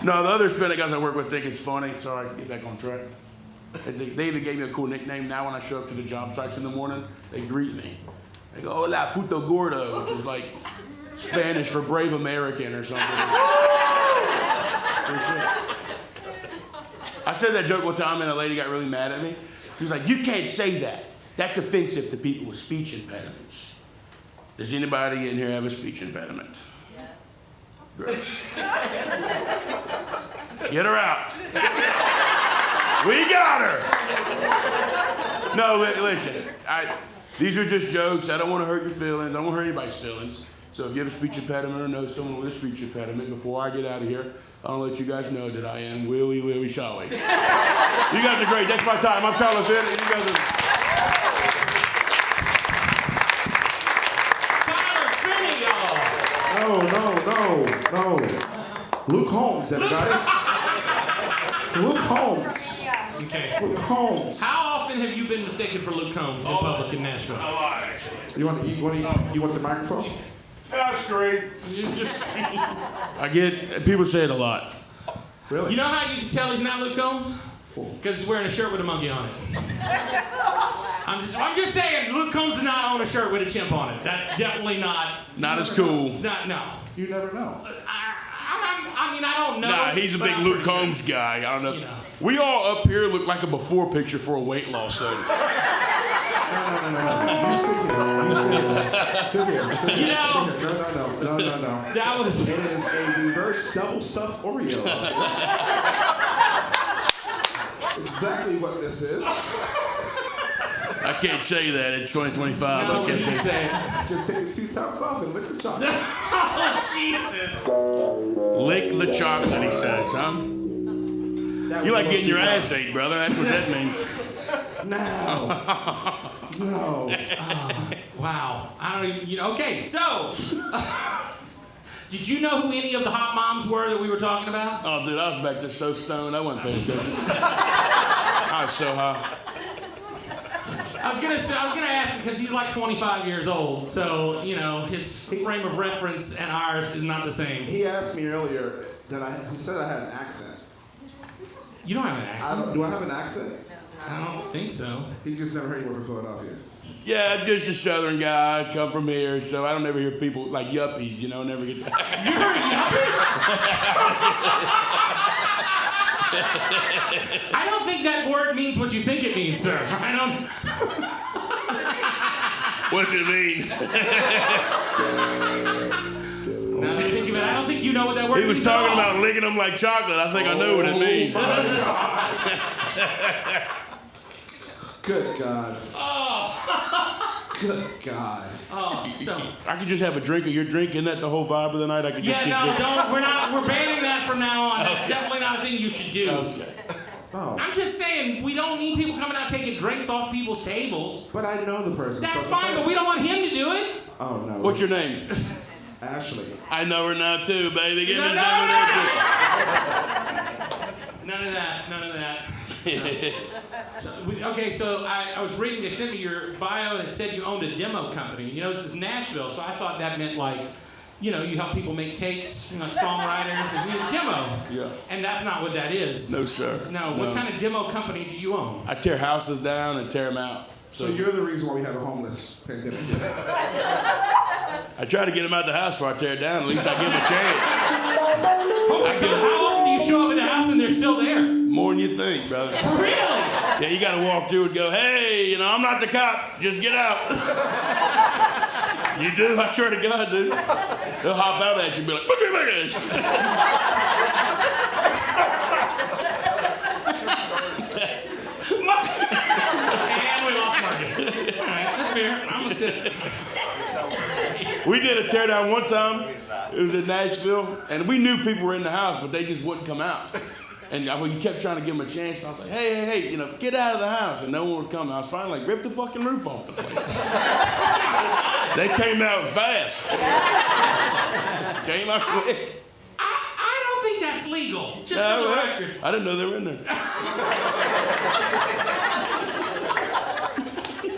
No, the other Hispanic guys I work with think it's funny. Sorry, get back on track. They even gave me a cool nickname. Now when I show up to the job sites in the morning, they greet me. They go, hola, puto gordo, which is like Spanish for brave American or something. I said that joke one time and a lady got really mad at me. She was like, you can't say that. That's offensive to people with speech impediments. Does anybody in here have a speech impediment? Great. Get her out. We got her. No, listen. These are just jokes. I don't want to hurt your feelings. I don't want to hurt anybody's feelings. So if you have a speech impediment or know someone with a speech impediment, before I get out of here, I'll let you guys know that I am willy sorry. You guys are great. That's my time. I'm Tyler Finney. You guys are... No. Luke Holmes, everybody. Luke Holmes. Okay. Luke Holmes. How often have you been mistaken for Luke Holmes in public in Nashville? A lot, actually. You want the microphone? That's great. I get, people say it a lot. Really? You know how you can tell he's not Luke Holmes? Because he's wearing a shirt with a monkey on it. I'm just saying, Luke Combs does not own a shirt with a chimp on it. That's definitely not as cool. No. You never know. I mean, I don't know. Nah, he's a big Luke Combs guy. I don't know. You know. We all up here look like a before picture for a weight loss study. No. Sit here. You know. No. That was. It is a reverse double stuffed Oreo. Exactly what this is. I can't say that. It's 2025. No, I can't say that. Just take the 2 tops off and lick the chocolate. Oh, Jesus. Lick the chocolate, he says, huh? You like getting your ass ate, brother. That's what that means. No. Wow. I don't even, okay, so. Did you know who any of the hot moms were that we were talking about? Oh, dude, I was back there so stoned, I wasn't paying attention. I was so high. I was gonna ask because he's like 25 years old, so his frame of reference and ours is not the same. He asked me earlier he said I had an accent. You don't have an accent. Do I have an accent? I don't think so. He just never heard anyone from Philadelphia. Yeah, I'm just a southern guy. I come from here, so I don't ever hear people like yuppies, never get that. You're a yuppie? I don't think that word means what you think it means, sir. I don't. What does it mean? Now that I think of it, I don't think you know what that word means. He was talking about licking them like chocolate. I think I know what it means. Good God. Oh. Good God. Oh, so. I could just have a drink of your drink. Isn't that the whole vibe of the night? I could just keep drinking. Don't. We're banning that from now on. That's definitely not a thing you should do. Okay. Oh. I'm just saying, we don't need people coming out taking drinks off people's tables. But I know the person. That's fine, but we don't want him to do it. Oh, no. What's your name? Ashley. I know her now, too, baby. Give me some of that. None of that. So I was reading, they sent me your bio and it said you owned a demo company. This is Nashville, so I thought that meant like, you help people make tapes, like songwriters, and we have a demo. Yeah. And that's not what that is. No, sir. No. What kind of demo company do you own? I tear houses down and tear them out. So you're the reason why we have a homeless pandemic. I try to get them out the house before I tear it down. At least I give them a chance. How often do you show up at the house house and they're still there. More than you think, brother. Really? Yeah, you gotta walk through and go, hey, you know, I'm not the cops. Just get out. You do? I swear to God, dude. They'll hop out at you and be like, boogie, boogie. And we lost Markus. All right, that's fair. I'm gonna sit. We did a teardown one time. It was in Nashville, and we knew people were in the house, but they just wouldn't come out. And we kept trying to give them a chance, and I was like, hey, you know, get out of the house, and no one would come. And I was finally like, rip the fucking roof off the place. They came out fast. Came out quick. I don't think that's legal. Just for the record. I didn't know they were in there.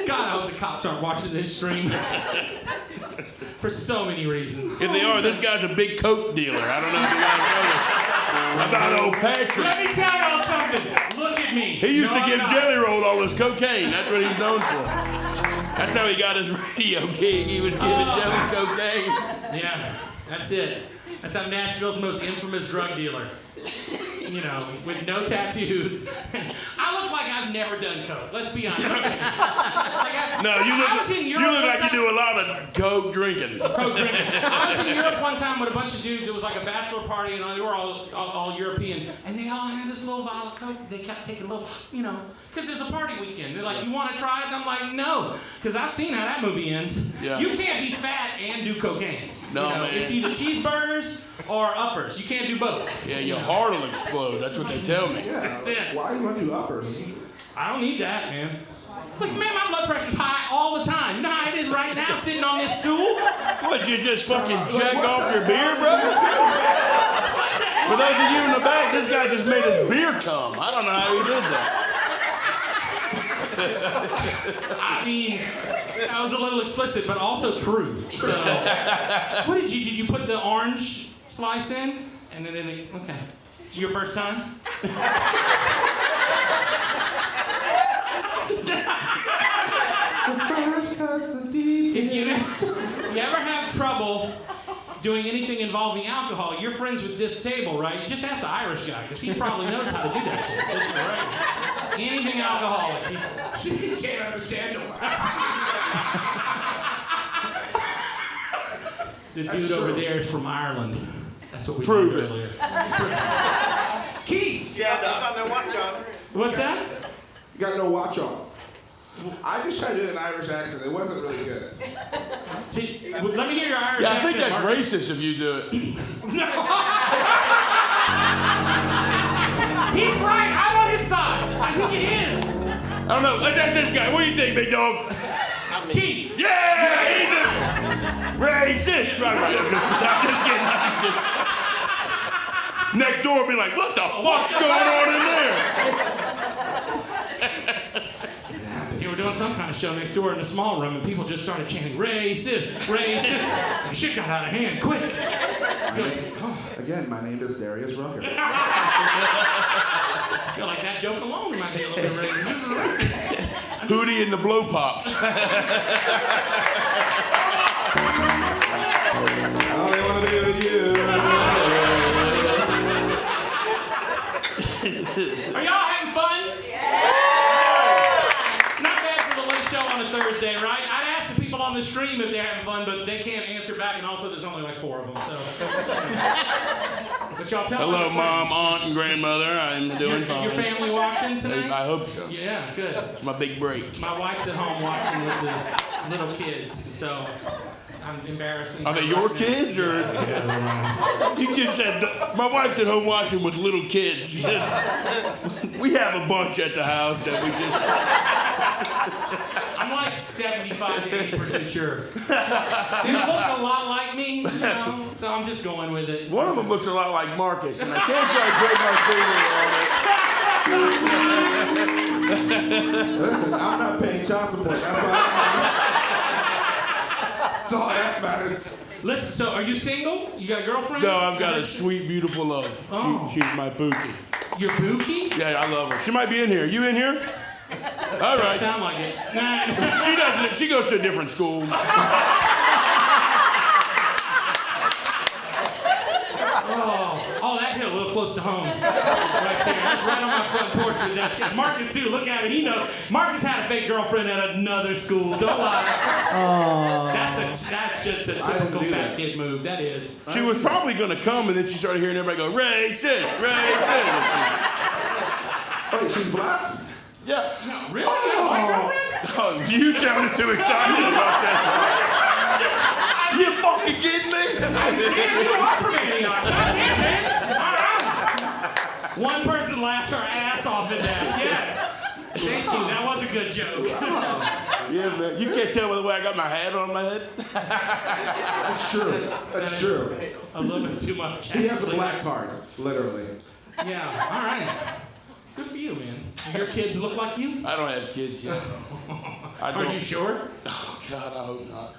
God, I hope the cops aren't watching this stream. For so many reasons. If they are, this guy's a big coke dealer. I don't know if you guys know that. About old Patrick. Let me tell y'all something. Look at me. He used to give Jelly Roll all his cocaine. That's what he's known for. That's how he got his radio gig. He was giving Jelly cocaine. Yeah, that's it. That's how Nashville's most infamous drug dealer. You know, with no tattoos. I look like I've never done coke. Let's be honest. No, you look like you do a lot of coke drinking. Coke drinking. I was in Europe one time with a bunch of dudes. It was like a bachelor party, and they were all European. And they all had this little vial of coke. They kept taking a little, you know, because there's a party weekend. They're like, you want to try it? And I'm like, no, because I've seen how that movie ends. Yeah. You can't be fat and do cocaine. No, you know, man. It's either cheeseburgers or uppers. You can't do both. Yeah, your heart will explode. That's what they tell me. Yeah. That's it. Why you want to do uppers? I don't need that, man. Look, man, my blood pressure's high all the time. You know how it is right now sitting on this stool? What, you just fucking jack off your beer, brother? For those of you in the back, this guy just made his beer come. I don't know how he did that. I mean, that was a little explicit, but also true. So, what did you put the orange slice in? And then, okay. It's your first time? If you ever have trouble doing anything involving alcohol, you're friends with this table, right? You just ask the Irish guy, because he probably knows how to do that shit. Just for the record. Anything alcoholic. She can't understand them. The dude over there is from Ireland. That's what we Prove learned it. earlier. Keith! Yeah, I got no watch on. What's that? You got no watch on. I just tried to do an Irish accent. It wasn't really good. Let me hear your Irish Yeah, I accent. think that's Markus. racist if you do it. He's right. I'm on his side. I think it is. I don't know. Let's ask this guy. What do you think, big dog? Keith. Yeah, he's a racist. Right. I'm just kidding. Next door will be like, what the fuck's going on in there? They were doing some kind of show next door in a small room, and people just started chanting, racist, racist. And shit got out of hand, quick. He goes, oh. Again, my name is Darius Rucker. I feel like that joke alone might be a little bit racist. Hootie and the Blow Pops. All they want to be with you. Are y'all having fun? Yeah! Not bad for the late show on a Thursday, right? I'd ask the people on the stream if they're having fun, but they can't answer back, and also there's only like 4 of them, so. But y'all tell me. Hello, Mom, Aunt, and Grandmother. I'm doing fine. Your family watching tonight? I hope so. Yeah, good. It's my big break. My wife's at home watching with the little kids, so I'm embarrassing. Are they your kids, or? You just said, my wife's at home watching with little kids. She said, we have a bunch at the house that we just... I'm like 75 to 80% sure. They look a lot like me, you know, so I'm just going with it. One of them looks a lot like Markus, and I can't try to put my finger on it. Listen, I'm not paying child support. That's all that matters. That's all that matters. Listen, so are you single? You got a girlfriend? No, I've got a sweet, beautiful love. Oh. She's my Pookie. Your Pookie? Yeah, I love her. She might be in here. You in here? All right. Sound like it. She doesn't. She goes to a different school. Oh, that hit a little close to home. That's right on my front porch with that shit. Markus too. Look at it. He knows. Markus had a fake girlfriend at another school. Don't lie. Oh. That's just a typical fat kid move. That is. She was probably gonna come, and then she started hearing everybody go, racist, racist. Wait, she's black? Yeah. No, really? My girlfriend? Oh, you sounded too excited about that. You fucking kidding me? You are from Antioch. Goddamn, man. All right. One person laughed her ass off at that. Yes. Thank you. That was a good joke. Yeah, man. You can't tell by the way I got my hat on my head. That's true. That's true. A little bit too much. He has a actually. black card, literally. Yeah. All right. Good for you, man. Your kids look like you? I don't have kids yet. Are you sure? Oh, God, I hope not.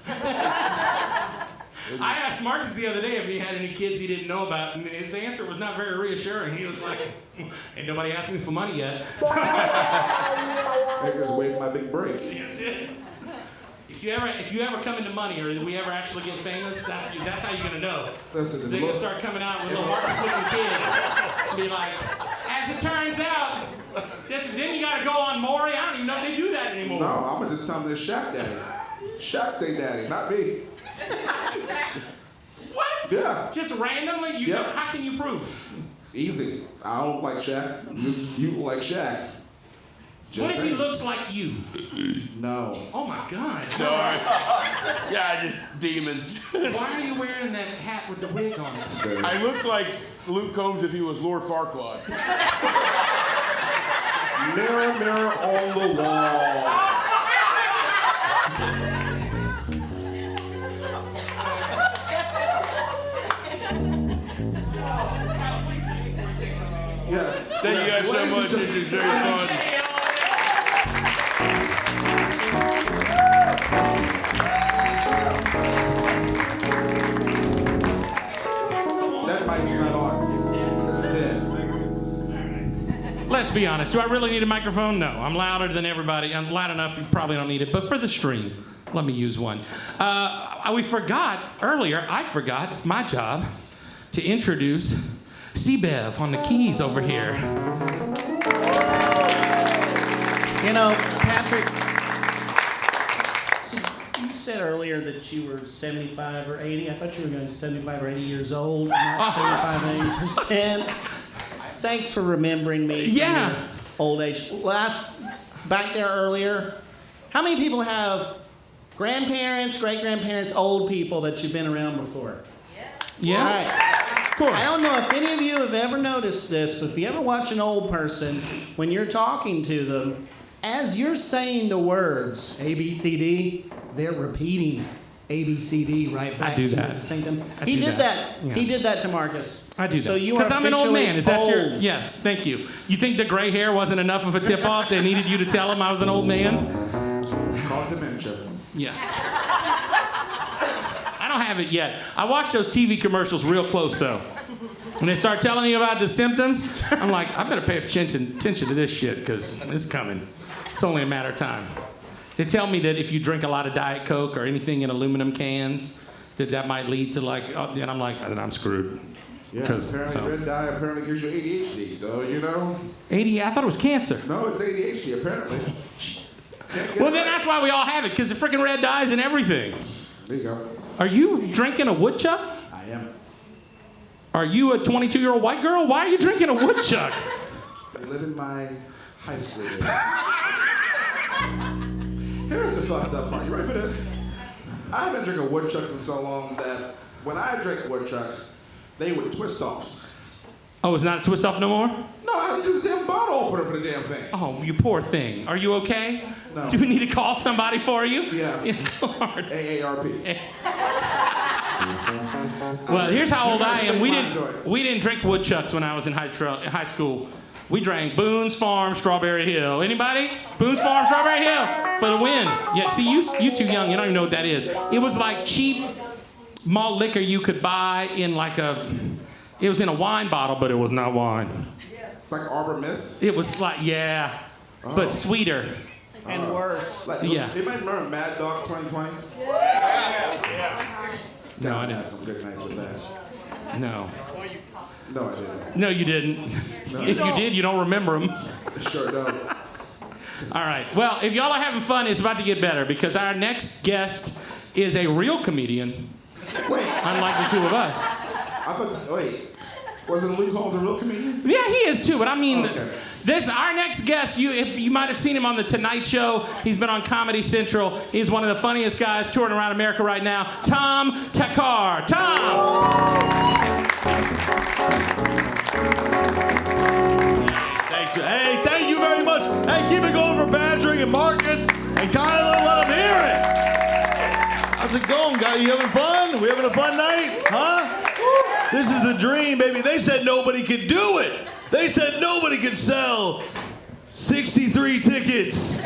I asked Markus the other day if he had any kids he didn't know about, and his answer was not very reassuring. He was like, ain't nobody asked me for money yet. I just waiting my big break. That's it. If you ever come into money, or we ever actually get famous, that's how you're gonna know. Listen, They're gonna start coming out with little Markus-looking kids. Be like, as it turns out, then you gotta go on Maury. I don't even know if they do that anymore. No, I'm gonna just tell them they're Shaq daddy. Shaq's their daddy, not me. What? Yeah. Just randomly? Yeah. How can you prove? Easy. I don't look like Shaq. You look like Shaq. Just What if he saying. looks like you? No. Oh my God. Sorry. Yeah, just demons. Why are you wearing that hat with the wig on it? I look like Luke Combs if he was Lord Farquaad. Mirror, mirror on the wall. Yes. Thank you guys so Ladies much. and This is very fun. That mic's not on. It's dead. Let's be honest. Do I really need a microphone? No. I'm louder than everybody. I'm loud enough. You probably don't need it. But for the stream, let me use one. We forgot earlier. I forgot. It's my job to introduce C-Bev on the keys over here. You know, Patrick, you said earlier that you were 75 or 80. I thought you were going 75 or 80 years old, not 75 or 80%. Thanks for remembering me. Yeah. From your old age. Back there earlier, how many people have grandparents, great-grandparents, old people that you've been around before? Yeah. All right. Of course. I don't know if any of you have ever noticed this, but if you ever watch an old person, when you're talking to them, as you're saying the words A, B, C, D, they're repeating A, B, C, D right back I do to you that. at the same time. I He do did that. Yeah. He did that to Markus. I do that. So you are Because I'm an old officially man. Is that your... old. Yes, thank you. You think the gray hair wasn't enough of a tip-off? They needed you to tell them I was an old man? It's called dementia. Yeah. I don't have it yet. I watch those TV commercials real close, though. When they start telling you about the symptoms, I'm like, I better pay attention to this shit, because it's coming. It's only a matter of time. They tell me that if you drink a lot of Diet Coke or anything in aluminum cans, that might lead to and I'm like, then I'm screwed. Yeah, apparently red dye apparently gives you ADHD, so you know. I thought it was cancer. No, it's ADHD apparently. Well, then that's why we all have it, because the freaking red dye's in everything. There you go. Are you drinking a woodchuck? I am. Are you a 22-year-old white girl? Why are you drinking a woodchuck? Living my high school days. Here's the fucked up part. You ready for this? I haven't drinking woodchuck in so long that when I drink woodchucks, they were twist-offs. Oh, it's not a twist-off no more? No, I use a damn bottle opener for the damn thing. Oh, you poor thing. Are you okay? No. Do we need to call somebody for you? Yeah. Lord. AARP. Well, here's how old I am. We We didn't drink woodchucks when I was in high school. We drank Boone's Farm, Strawberry Hill. Anybody? Boone's Farm, Strawberry Hill for the win. Yeah, see, you too young. You don't even know what that is. It was like cheap malt liquor you could buy in it was in a wine bottle, but it was not wine. It's like Arbor Mist. It was like, but sweeter. And worse. Yeah. You might remember Mad Dog 2020? No, I had didn't. some good nights with that. No. No, I didn't. No, you didn't. If you did, you don't remember them. Sure don't. All right. Well, if y'all are having fun, it's about to get better because our next guest is a real comedian, Wait, unlike the two of us. I thought, wait, wasn't Luke Holmes a real comedian? Yeah, he is too. But I mean, Okay. our next guest. You might have seen him on the Tonight Show. He's been on Comedy Central. He's one of the funniest guys touring around America right now. Tom Thakkar. Tom. Hey, thank you very much. Hey, keep it going for Patrick and Markus and Kyla. Let them hear it. How's it going, guys? You having fun? We having a fun night? Huh? This is the dream, baby. They said nobody could do it. They said nobody could sell 63 tickets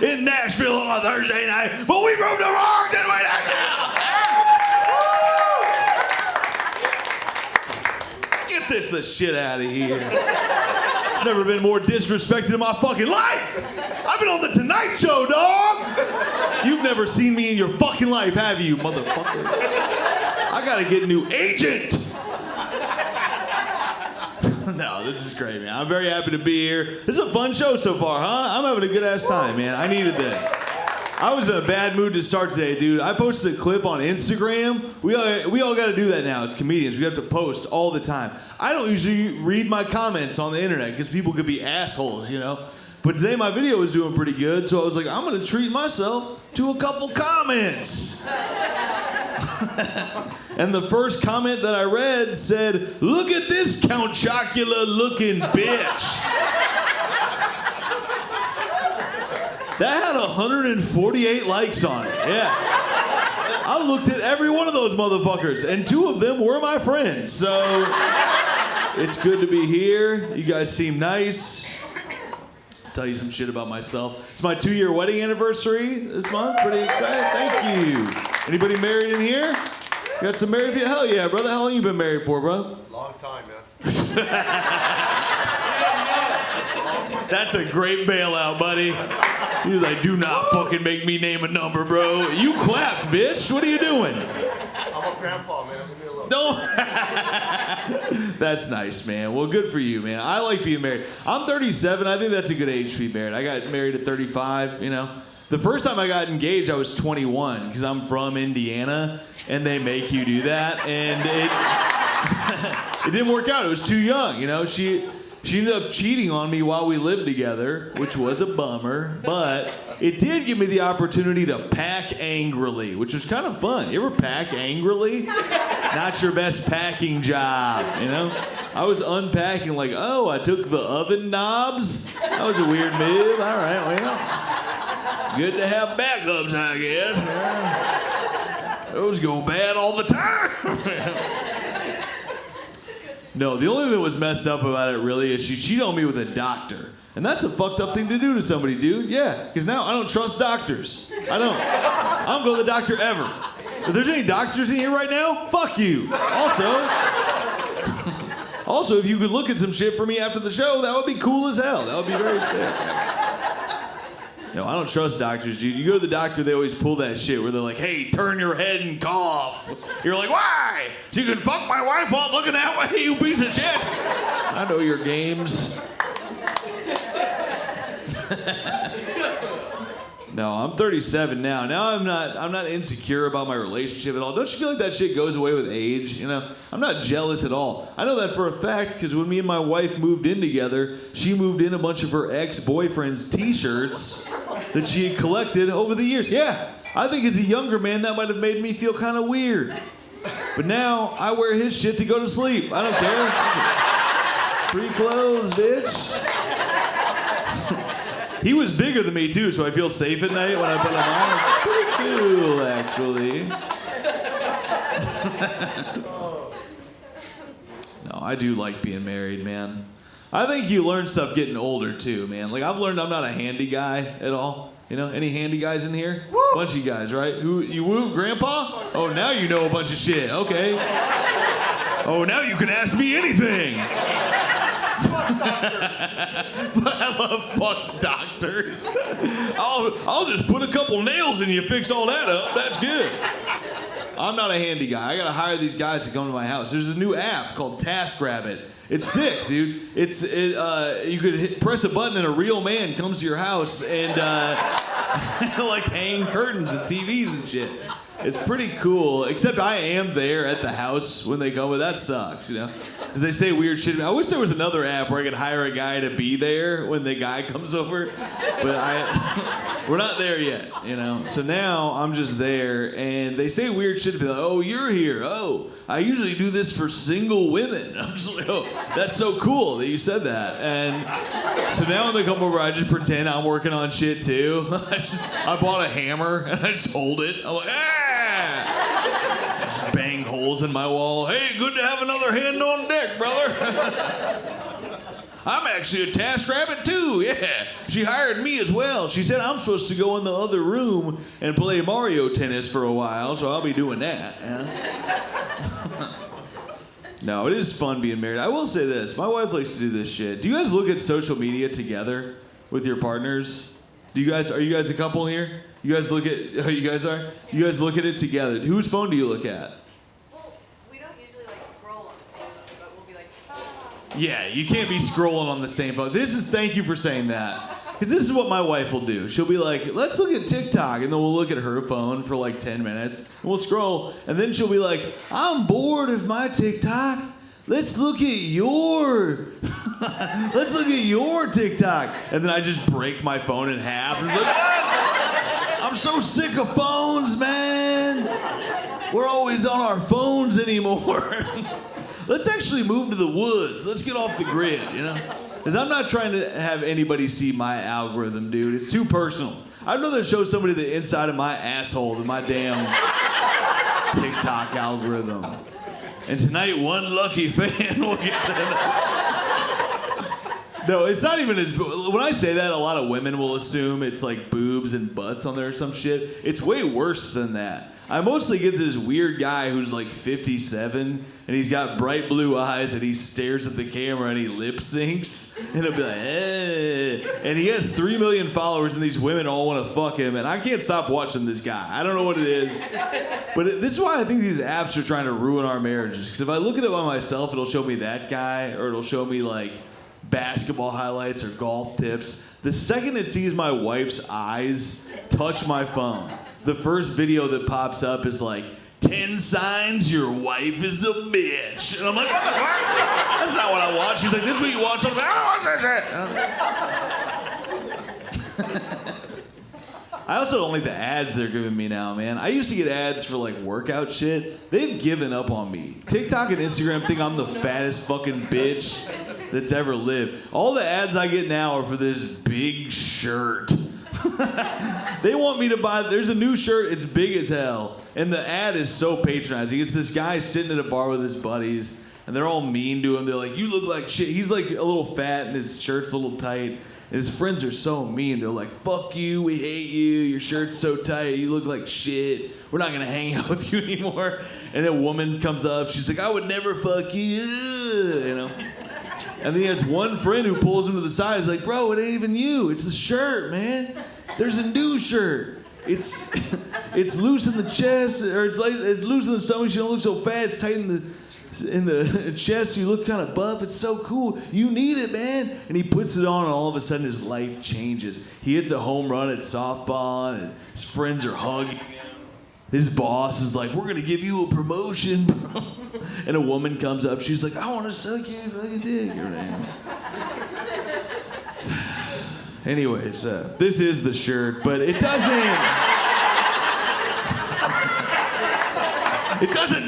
in Nashville on a Thursday night. But we proved them wrong, didn't we? Get the shit out of here. I've never been more disrespected in my fucking life. I've been on the Tonight Show, dog. You've never seen me in your fucking life, have you, motherfucker? I gotta get a new agent. No, this is great, man. I'm very happy to be here. This is a fun show so far, huh? I'm having a good ass time, man. I needed this. I was in a bad mood to start today, dude. I posted a clip on Instagram. We all got to do that now as comedians. We have to post all the time. I don't usually read my comments on the internet because people could be assholes, you know? But today my video was doing pretty good, so I was like, I'm going to treat myself to a couple comments. And the first comment that I read said, "Look at this Count Chocula looking bitch." That had 148 likes on it, yeah. I looked at every one of those motherfuckers, and 2 of them were my friends, so it's good to be here. You guys seem nice. I'll tell you some shit about myself. It's my 2-year wedding anniversary this month. Pretty excited. Thank you. Anybody married in here? Got some married people? Hell yeah, brother. How long you been married for, bro? Long time, man. That's a great bailout, buddy. He was like, do not fucking make me name a number, bro. You clapped, bitch. What are you doing? I'm a grandpa, man. Leave me alone. No. That's nice, man. Well, good for you, man. I like being married. I'm 37. I think that's a good age to be married. I got married at 35, you know. The first time I got engaged, I was 21 because I'm from Indiana, and they make you do that. And it didn't work out. It was too young, you know. She ended up cheating on me while we lived together, which was a bummer, but it did give me the opportunity to pack angrily, which was kind of fun. You ever pack angrily? Not your best packing job, you know? I was unpacking like, oh, I took the oven knobs? That was a weird move. All right, well, good to have backups, I guess. Yeah. Those go bad all the time. No, the only thing that was messed up about it really is she cheated on me with a doctor. And that's a fucked up thing to do to somebody, dude. Yeah, because now I don't trust doctors. I don't. I don't go to the doctor ever. If there's any doctors in here right now, fuck you. Also, if you could look at some shit for me after the show, that would be cool as hell. That would be very sick. No, I don't trust doctors, dude. You go to the doctor, they always pull that shit where they're like, hey, turn your head and cough. You're like, why? So you can fuck my wife while I'm looking that way, you piece of shit. I know your games. No, I'm 37 now. Now I'm not insecure about my relationship at all. Don't you feel like that shit goes away with age? You know, I'm not jealous at all. I know that for a fact because when me and my wife moved in together, she moved in a bunch of her ex-boyfriend's t-shirts that she had collected over the years. Yeah, I think as a younger man that might have made me feel kind of weird. But now I wear his shit to go to sleep. I don't care. Free clothes, bitch. He was bigger than me too, so I feel safe at night when I put him on. It's pretty cool, actually. No, I do like being married, man. I think you learn stuff getting older too, man. Like I've learned I'm not a handy guy at all. You know, any handy guys in here? Woo! Bunch of you guys, right? Who you woo, Grandpa? Oh, now you know a bunch of shit. Okay. Oh, now you can ask me anything. But I love fuck doctors. I'll just put a couple nails in you, fix all that up. That's good. I'm not a handy guy. I gotta hire these guys to come to my house. There's a new app called TaskRabbit. It's sick, dude. You could press a button and a real man comes to your house and like hang curtains and TVs and shit. It's pretty cool, except I am there at the house when they come, but that sucks, you know? Because they say weird shit. I wish there was another app where I could hire a guy to be there when the guy comes over, but we're not there yet, you know? So now I'm just there, and they say weird shit to be like, oh, you're here. Oh, I usually do this for single women. I'm just like, oh, that's so cool that you said that. And so now when they come over, I just pretend I'm working on shit too. I bought a hammer, and I just hold it. I'm like, ah! Just bang holes in my wall. Hey, good to have another hand on deck, brother. I'm actually a TaskRabbit too, yeah. She hired me as well. She said I'm supposed to go in the other room and play Mario Tennis for a while, so I'll be doing that. Yeah. No, it is fun being married. I will say this. My wife likes to do this shit. Do you guys look at social media together with your partners? Are you guys a couple here? You guys look at, you guys look at it together. Whose phone do you look at? Well, we don't usually like scroll on the same phone, but we'll be like, Yeah, you can't be scrolling on the same phone. Thank you for saying that. Because this is what my wife will do. She'll be like, let's look at TikTok. And then we'll look at her phone for like 10 minutes. And we'll scroll. And then she'll be like, I'm bored of my TikTok. Let's look at your TikTok. And then I just break my phone in half. And it's like, I'm so sick of phones, man. We're always on our phones anymore. Let's actually move to the woods. Let's get off the grid, you know? Because I'm not trying to have anybody see my algorithm, dude. It's too personal. I'd rather show somebody the inside of my asshole than my damn TikTok algorithm. And tonight, one lucky fan will get to No, it's not even as... When I say that, a lot of women will assume it's like boobs and butts on there or some shit. It's way worse than that. I mostly get this weird guy who's like 57, and he's got bright blue eyes, and he stares at the camera, and he lip syncs, and he'll be like, eh. And he has 3 million followers, and these women all want to fuck him, and I can't stop watching this guy. I don't know what it is. But this is why I think these apps are trying to ruin our marriages. Because if I look at it by myself, it'll show me that guy, or it'll show me like basketball highlights or golf tips. The second it sees my wife's eyes touch my phone, the first video that pops up is like, 10 signs your wife is a bitch. And I'm like, what the fuck? That's not what I watch. She's like, this is what you watch. I'm like, I don't watch that shit. I also don't like the ads they're giving me now, man. I used to get ads for like workout shit. They've given up on me. TikTok and Instagram think I'm the fattest fucking bitch that's ever lived. All the ads I get now are for this big shirt. They want me to buy, there's a new shirt, it's big as hell, and the ad is so patronizing. It's this guy sitting at a bar with his buddies, and they're all mean to him. They're like, you look like shit. He's like a little fat, and his shirt's a little tight, and his friends are so mean. They're like, fuck you, we hate you, your shirt's so tight, you look like shit. We're not gonna hang out with you anymore. And a woman comes up, she's like, I would never fuck you, you know? And then he has one friend who pulls him to the side. He's like, bro, it ain't even you. It's the shirt, man. There's a new shirt. It's loose in the chest, or it's loose in the stomach. You don't look so fat. It's tight in the chest. You look kind of buff. It's so cool. You need it, man. And he puts it on, and all of a sudden his life changes. He hits a home run at softball, and his friends are hugging him. His boss is like, we're going to give you a promotion, bro. And a woman comes up. She's like, I want to suck you fucking dick. Anyways, this is the shirt, but it doesn't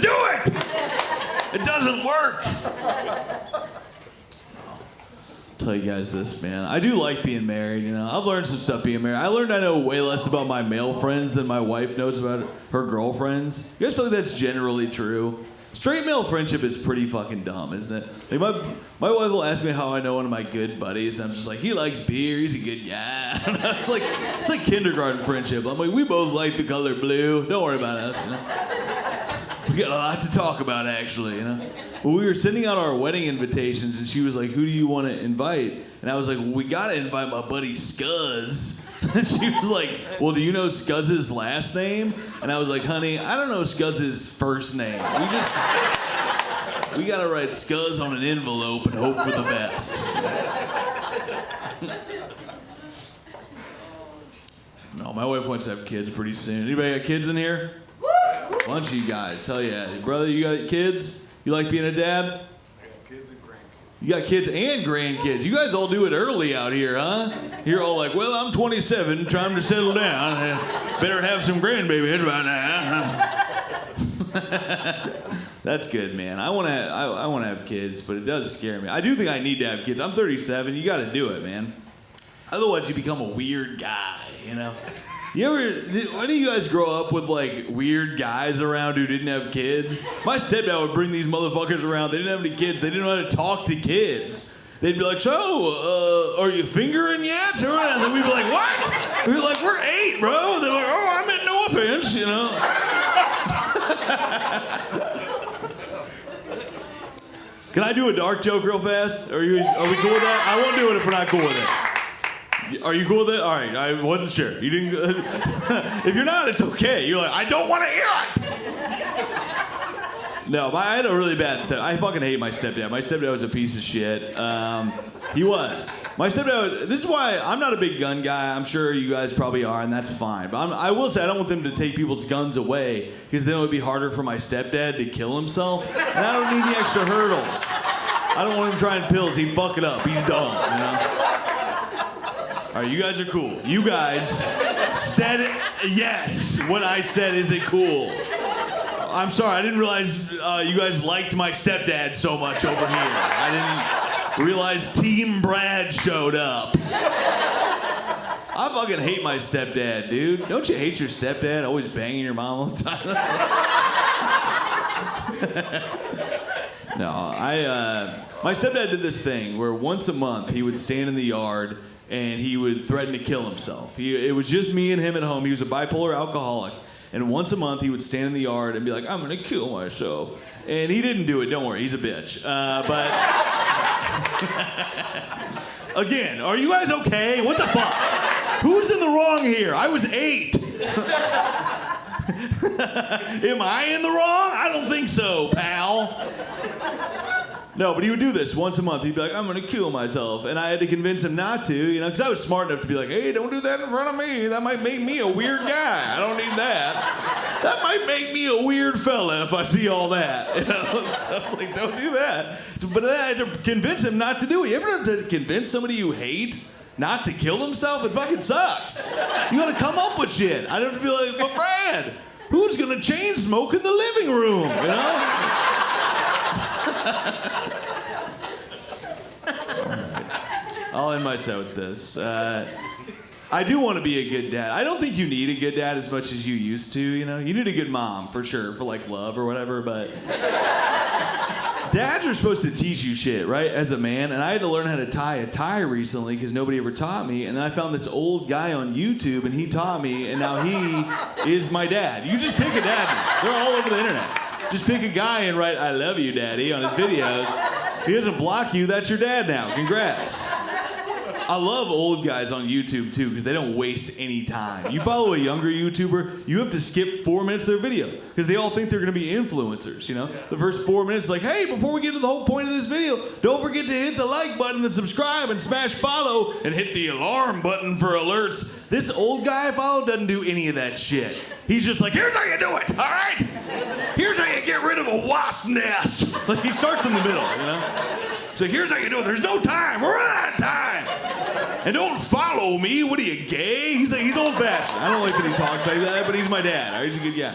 do it. It doesn't work. Tell you guys this, man. I do like being married, you know. I've learned some stuff being married. I learned I know way less about my male friends than my wife knows about her girlfriends. You guys feel like that's generally true? Straight male friendship is pretty fucking dumb, isn't it? Like my wife will ask me how I know one of my good buddies, and I'm just like, he likes beer, he's a good guy. it's like kindergarten friendship. I'm like, we both like the color blue. Don't worry about us, you know? We got a lot to talk about, actually, you know? Well, we were sending out our wedding invitations, and she was like, who do you want to invite? And I was like, well, we got to invite my buddy Scuzz. And she was like, well, do you know Scuzz's last name? And I was like, honey, I don't know Scuzz's first name. We got to write Scuzz on an envelope and hope for the best. No, my wife wants to have kids pretty soon. Anybody got kids in here? A bunch of you guys. Hell yeah. Brother, you got kids? You like being a dad? I got kids and grandkids. You got kids and grandkids. You guys all do it early out here, huh? You're all like, well, I'm 27, trying to settle down. Better have some grandbabies by now. That's good, man. I want to have kids, but it does scare me. I do think I need to have kids. I'm 37. You got to do it, man. Otherwise, you become a weird guy, you know? When do you guys grow up with, like, weird guys around who didn't have kids? My stepdad would bring these motherfuckers around. They didn't have any kids. They didn't know how to talk to kids. They'd be like, so, are you fingering yet? And then we'd be like, what? We'd be like, we're 8, bro. They're like, oh, I meant no offense, you know? Can I do a dark joke real fast? Are we cool with that? I won't do it if we're not cool with it. Are you cool with it? All right, I wasn't sure. You didn't. If you're not, it's okay. You're like, I don't want to hear it. No, I had a really bad stepdad. I fucking hate my stepdad. My stepdad was a piece of shit. He was. My stepdad. This is why I'm not a big gun guy. I'm sure you guys probably are, and that's fine. But I will say I don't want them to take people's guns away, because then it would be harder for my stepdad to kill himself. And I don't need the extra hurdles. I don't want him trying pills. He'd fuck it up. He's dumb, you know. All right, you guys are cool. You guys said yes. What I said isn't cool. I'm sorry, I didn't realize you guys liked my stepdad so much over here. I didn't realize Team Brad showed up. I fucking hate my stepdad, dude. Don't you hate your stepdad? Always banging your mom all the time. No, my stepdad did this thing where once a month he would stand in the yard and he would threaten to kill himself. It was just me and him at home. He was a bipolar alcoholic. And once a month, he would stand in the yard and be like, I'm going to kill myself. And he didn't do it. Don't worry. He's a bitch. But again, are you guys okay? What the fuck? Who's in the wrong here? I was 8. Am I in the wrong? I don't think so, pal. No, but he would do this once a month. He'd be like, I'm going to kill myself. And I had to convince him not to, you know, because I was smart enough to be like, hey, don't do that in front of me. That might make me a weird guy. I don't need that. That might make me a weird fella if I see all that. You know? So I was like, don't do that. But then I had to convince him not to do it. You ever have to convince somebody you hate not to kill themselves? It fucking sucks. You got to come up with shit. I don't feel like, but Brad, who's going to chain smoke in the living room, you know? I'll end my set with this. I do want to be a good dad. I don't think you need a good dad as much as you used to, you know? You need a good mom, for sure, for like love or whatever, but dads are supposed to teach you shit, right, as a man, and I had to learn how to tie a tie recently because nobody ever taught me, and then I found this old guy on YouTube, and he taught me, and now he is my dad. You just pick a dad. They're all over the internet. Just pick a guy and write, I love you, daddy, on his videos. If he doesn't block you, that's your dad now. Congrats. I love old guys on YouTube, too, because they don't waste any time. You follow a younger YouTuber, you have to skip 4 minutes of their video, because they all think they're going to be influencers, you know? The first 4 minutes, like, hey, before we get to the whole point of this video, don't forget to hit the like button and subscribe and smash follow and hit the alarm button for alerts. This old guy I follow doesn't do any of that shit. He's just like, here's how you do it, all right? Here's how you get rid of a wasp nest. Like, he starts in the middle, you know? So here's how you do it. There's no time. We're out of time. And don't follow me. What are you, gay? He's old-fashioned. I don't like that he talks like that, but he's my dad. All right, he's a good guy.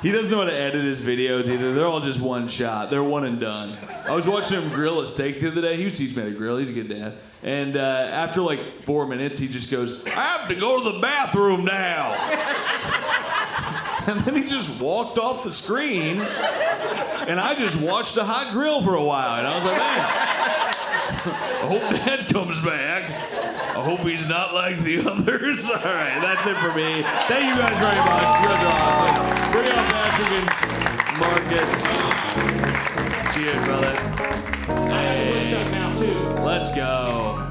He doesn't know how to edit his videos either. They're all just one shot. They're one and done. I was watching him grill a steak the other day. He was teaching me how to grill. He's a good dad. And after like 4 minutes, he just goes, I have to go to the bathroom now. And then he just walked off the screen, and I just watched a hot grill for a while. And I was like, man, I hope Dad comes back. I I hope he's not like the others. All right, that's it for me. Thank you guys very much. You guys are awesome. Bring on Patrick and Markus. Cheers, brother. I have a woodchuck now, too. Let's go.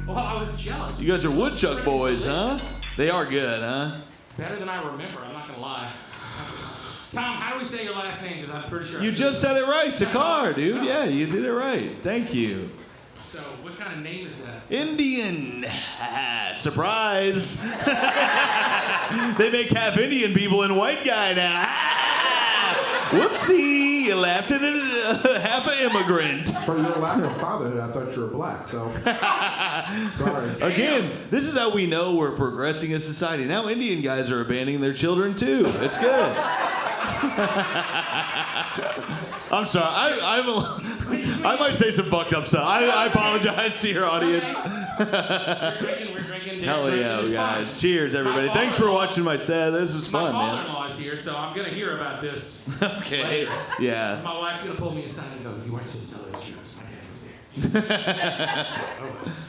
Well, I was jealous. You guys are woodchuck boys, huh? They are good, huh? Better than I remember, I'm not going to lie. Tom, how do we say your last name? Because I'm pretty sure. You just said it right. Thakkar, dude. Yeah, you did it right. Thank you. So, what kind of name is that? Indian. Surprise. They make half Indian people and white guy now. Whoopsie. You laughed at it. Half an immigrant. For your lack of fatherhood, I thought you were black, so. Sorry. Again, this is how we know we're progressing as society. Now Indian guys are abandoning their children too. It's good. I'm sorry. I might say some fucked up stuff. I apologize to your audience. We're drinking. Hell yeah, guys. Fine. Cheers, everybody. Thanks for watching my set. This was fun, My man. father-in-law is here, so I'm going to hear about this. Okay. Later. Yeah. My wife's going to pull me aside and go, you weren't supposed to tell those jokes. My dad was there.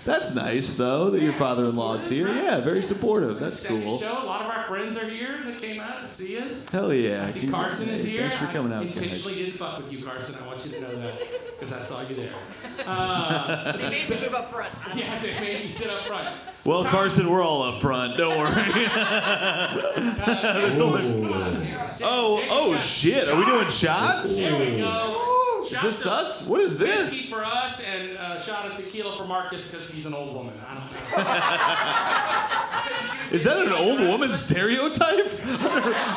That's nice, though, that your father-in-law's here. Yeah, very supportive. That's Second cool. show. A lot of our friends are here that came out to see us. Hell yeah. I see Carson is here. Thanks for coming out, I intentionally didn't fuck with you, Carson. I want you to know that because I saw you there. They made me move up front. Yeah, they made you sit up front. Well, Tom, Carson, we're all up front. Don't worry. There's only... Oh, shit. Are we doing shots? There we go. Is this us? What is Whiskey this? for us and a shot of tequila for Markus because he's an old woman. I don't know. Is that an old woman stereotype?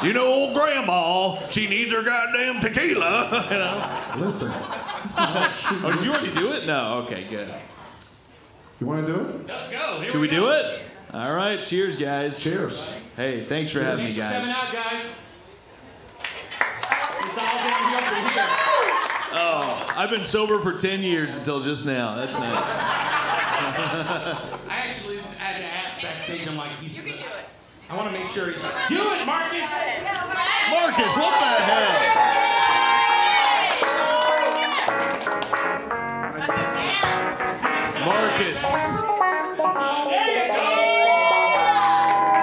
You know, old grandma, she needs her goddamn tequila. You know? Listen. Oh, did you already do it? No. Okay, good. You want to do it? Let's go. Here Should we do it? All right. Cheers, guys. Cheers. Hey, thanks for having me, Thanks for coming guys. out, guys. It's all downhill from here. Oh, I've been sober for 10 years until just now. That's nice. I actually had to ask backstage. I'm like, you can do it. I want to make sure he's like, do it, Markus. Markus, what the hell? Markus.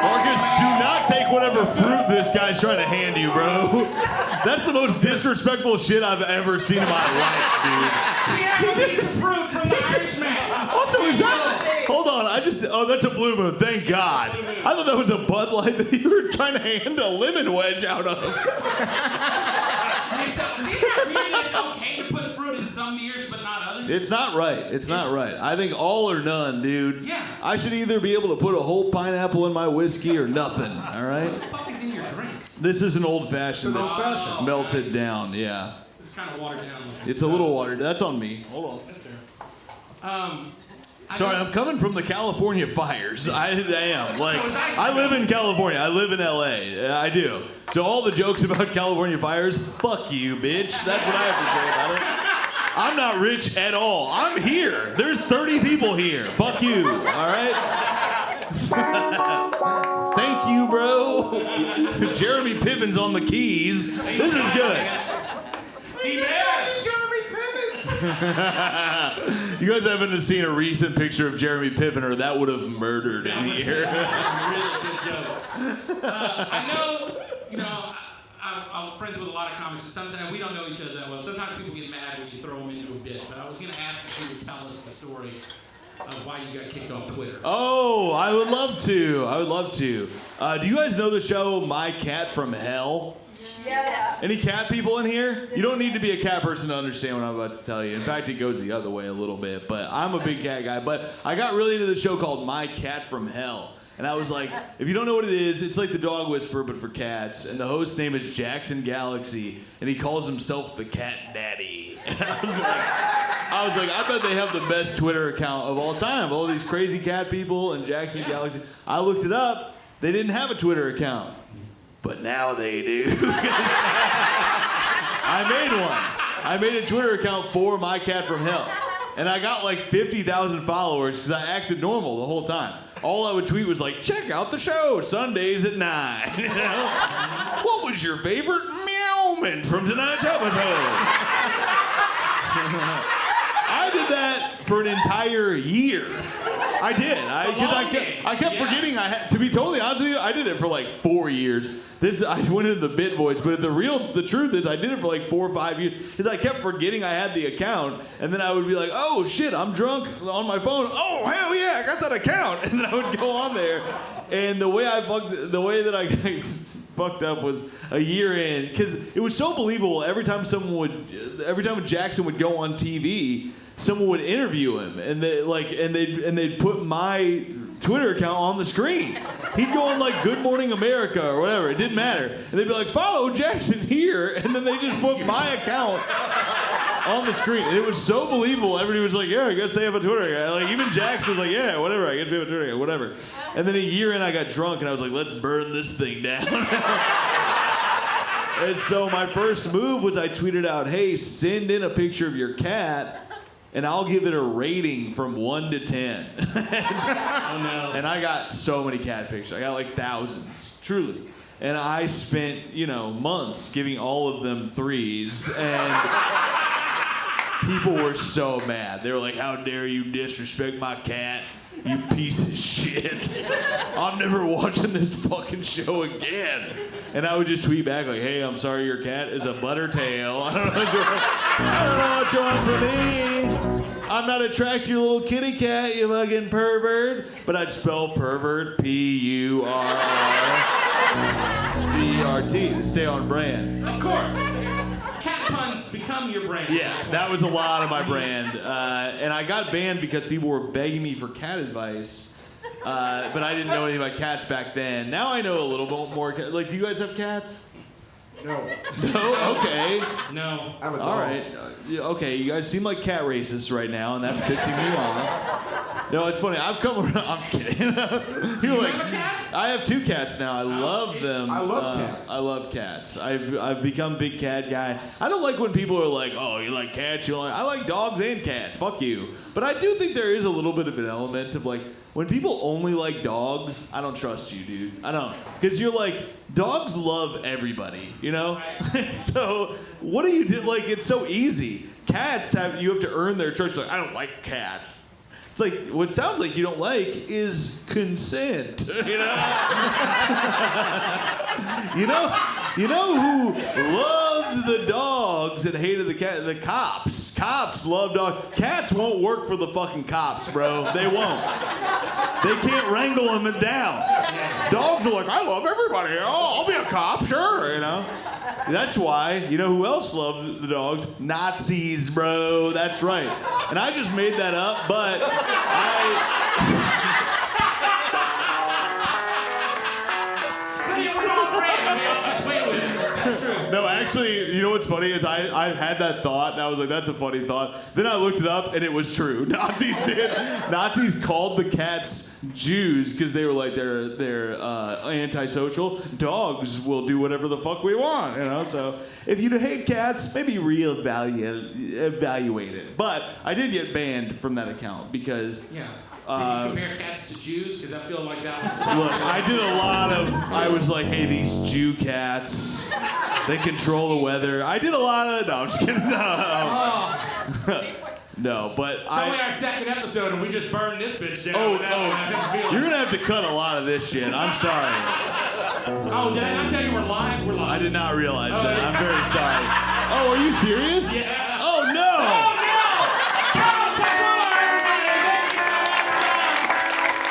Markus, do not take whatever fruit this guy's trying to hand you, bro. That's the most disrespectful shit I've ever seen in my life, dude. We have a piece of fruit from the Irishman. Also, is that... Hold on, oh, that's a Blue Moon, thank God. I thought that was a Bud Light that you were trying to hand a lemon wedge out of. So, it's okay to put fruit in some beers, but not others? It's not right. It's not right. I think all or none, dude. Yeah. I should either be able to put a whole pineapple in my whiskey or nothing, all right? What the fuck is in your drink? This is an old-fashioned that's old-fashioned. melted down, yeah. It's kind of watered down. It's a little watered. That's on me. Hold on. That's fair. Sorry, I'm coming from the California fires. I am. Like, So it's ice I live in California. I live in LA. I do. So all the jokes about California fires, fuck you, bitch. That's what I have to say about it. I'm not rich at all. I'm here. There's 30 people here. Fuck you. All right? Thank you, bro. Jeremy Piven's on the keys. This is good. See, man. You guys haven't seen a recent picture of Jeremy Piven, or that would have murdered him here. Really good joke. I know, I'm friends with a lot of comics, and sometimes we don't know each other that well. Sometimes people get mad when you throw them into a bit, but I was going to ask if you would tell us the story of why you got kicked off Twitter. Oh, I would love to. Do you guys know the show My Cat from Hell? Yes. Any cat people in here? You don't need to be a cat person to understand what I'm about to tell you. In fact, it goes the other way a little bit, but I'm a big cat guy. But I got really into the show called My Cat from Hell. And I was like, if you don't know what it is, it's like the Dog Whisperer, but for cats. And the host's name is Jackson Galaxy, and he calls himself the Cat Daddy. And I was like, I bet they have the best Twitter account of all time. All these crazy cat people and Jackson Galaxy. I looked it up. They didn't have a Twitter account. But now they do. I made one. I made a Twitter account for My Cat from Hell. And I got like 50,000 followers because I acted normal the whole time. All I would tweet was like, check out the show, Sundays at 9. You know? What was your favorite meowment from tonight's episode? I did that for an entire year. I did. I kept forgetting I had. To be totally honest with you, I did it for like 4 years. I went into the bit voice, but the truth is I did it for like 4 or 5 years because I kept forgetting I had the account, and then I would be like, oh shit, I'm drunk on my phone. Oh hell yeah, I got that account, and then I would go on there, and the way that I fucked up was a year in because it was so believable. Every time Jackson would go on TV, someone would interview him, and they'd put my Twitter account on the screen. He'd go on like Good Morning America or whatever. It didn't matter, and they'd be like, "Follow Jackson here," and then they just put my account on the screen, and it was so believable. Everybody was like, "Yeah, I guess they have a Twitter account." Like even Jackson was like, "Yeah, whatever, I guess they have a Twitter account, whatever." And then a year in, I got drunk, and I was like, "Let's burn this thing down." And so my first move was I tweeted out, "Hey, send in a picture of your cat, and I'll give it a rating from 1 to 10. Oh no. And I got so many cat pictures. I got like thousands, truly. And I spent, months giving all of them 3s, and people were so mad. They were like, "How dare you disrespect my cat, you piece of shit. I'm never watching this fucking show again." And I would just tweet back like, "Hey, I'm sorry your cat is a buttertail. I don't know what you want from me. I'm not attracted to your little kitty cat, you fucking pervert." But I'd spell pervert P-U-R-R-V-E-R-T to stay on brand. Of course. Cat puns become your brand. Yeah, that was a lot of my brand. And I got banned because people were begging me for cat advice. But I didn't know anything about cats back then. Now I know a little bit more. Like, do you guys have cats? No. No? Okay. No. I have a dog. All right. Okay, you guys seem like cat racists right now, and that's pissing me off. No, it's funny. I've come around. I'm kidding. You're like, have a cat? I have 2 cats now. I love them. I love cats. I love cats. I've become a big cat guy. I don't like when people are like, "Oh, you like cats? I like dogs and cats. Fuck you." But I do think there is a little bit of an element of like, when people only like dogs, I don't trust you, dude. I don't. Because you're like, dogs love everybody, So what do you do? Like, it's so easy. Cats you have to earn their trust. Like, I don't like cats. It's like, what sounds like you don't like is consent, You know who loved the dogs and hated the cat? The cops. Cops love dogs. Cats won't work for the fucking cops, bro. They won't. They can't wrangle them down. Dogs are like, "I love everybody. Oh, I'll be a cop, sure, That's why, who else loved the dogs? Nazis, bro. That's right. And I just made that up, but No, actually, you know what's funny is I had that thought, and I was like, that's a funny thought. Then I looked it up, and it was true. Nazis did. Nazis called the cats Jews because they were like, they're antisocial. Dogs will do whatever the fuck we want, So if you hate cats, maybe evaluate it. But I did get banned from that account because... Yeah. Did you compare cats to Jews? Because I feel like that was... Look, I did a lot of... I was like, "Hey, these Jew cats, they control the weather." I did a lot of... No, I'm just kidding. No. No, but it's only our second episode, and we just burned this bitch down. You're going to have to cut a lot of this shit. I'm sorry. Oh, did I not tell you we're live? We're live. I did not realize that. I'm very sorry. Oh, are you serious? Yeah. Oh, no.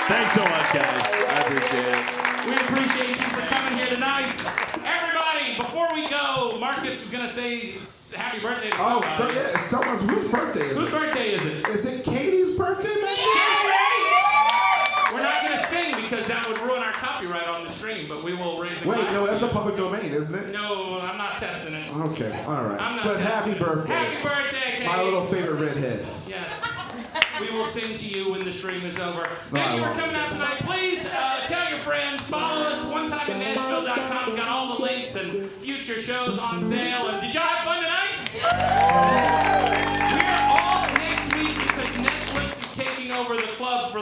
Thanks so much, guys. I appreciate it. We appreciate you for coming here tonight. Everybody, before we go, Markus is going to say happy birthday to somebody. Oh, so yeah, whose birthday is it? Whose birthday is it? Is it Katie's birthday, man? We're not going to sing because that would ruin our copyright on the stream, but we will raise a Wait, glass. no, that's a public domain, isn't it? No, I'm not testing it. Okay, all right. I'm not But testing happy birthday. Happy birthday, Katie. My little favorite redhead. Yes. We will sing to you when the stream is over. Thank you for coming out tonight. Please tell your friends. Follow us onetimeatnashville.com. Got all the links and future shows on sale. And did y'all have fun tonight? We're off next week because Netflix is taking over the club for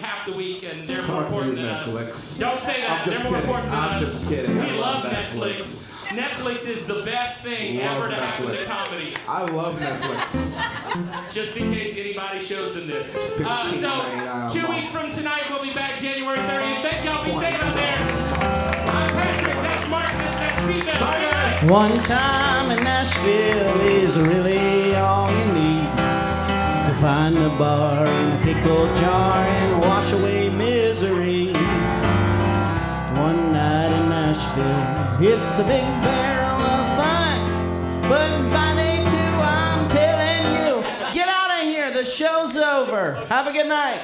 half the week, and they're more important than us. Netflix. Don't say that. They're more important than us. I'm just kidding. We love Netflix. Netflix is the best thing Love ever to happen to Netflix. comedy. I love Netflix. Just in case anybody shows them this. So, $15.99 a 2 month. weeks from tonight, we'll be back January 30th. Thank y'all. Be safe out there. I'm Patrick. That's Markus. That's Stephen. Bye, guys. One time in Nashville is really all you need to find a bar and a pickle jar and wash away misery. One night in Nashville, it's a big barrel of fun, but by day 2, I'm telling you, get out of here, the show's over. Have a good night.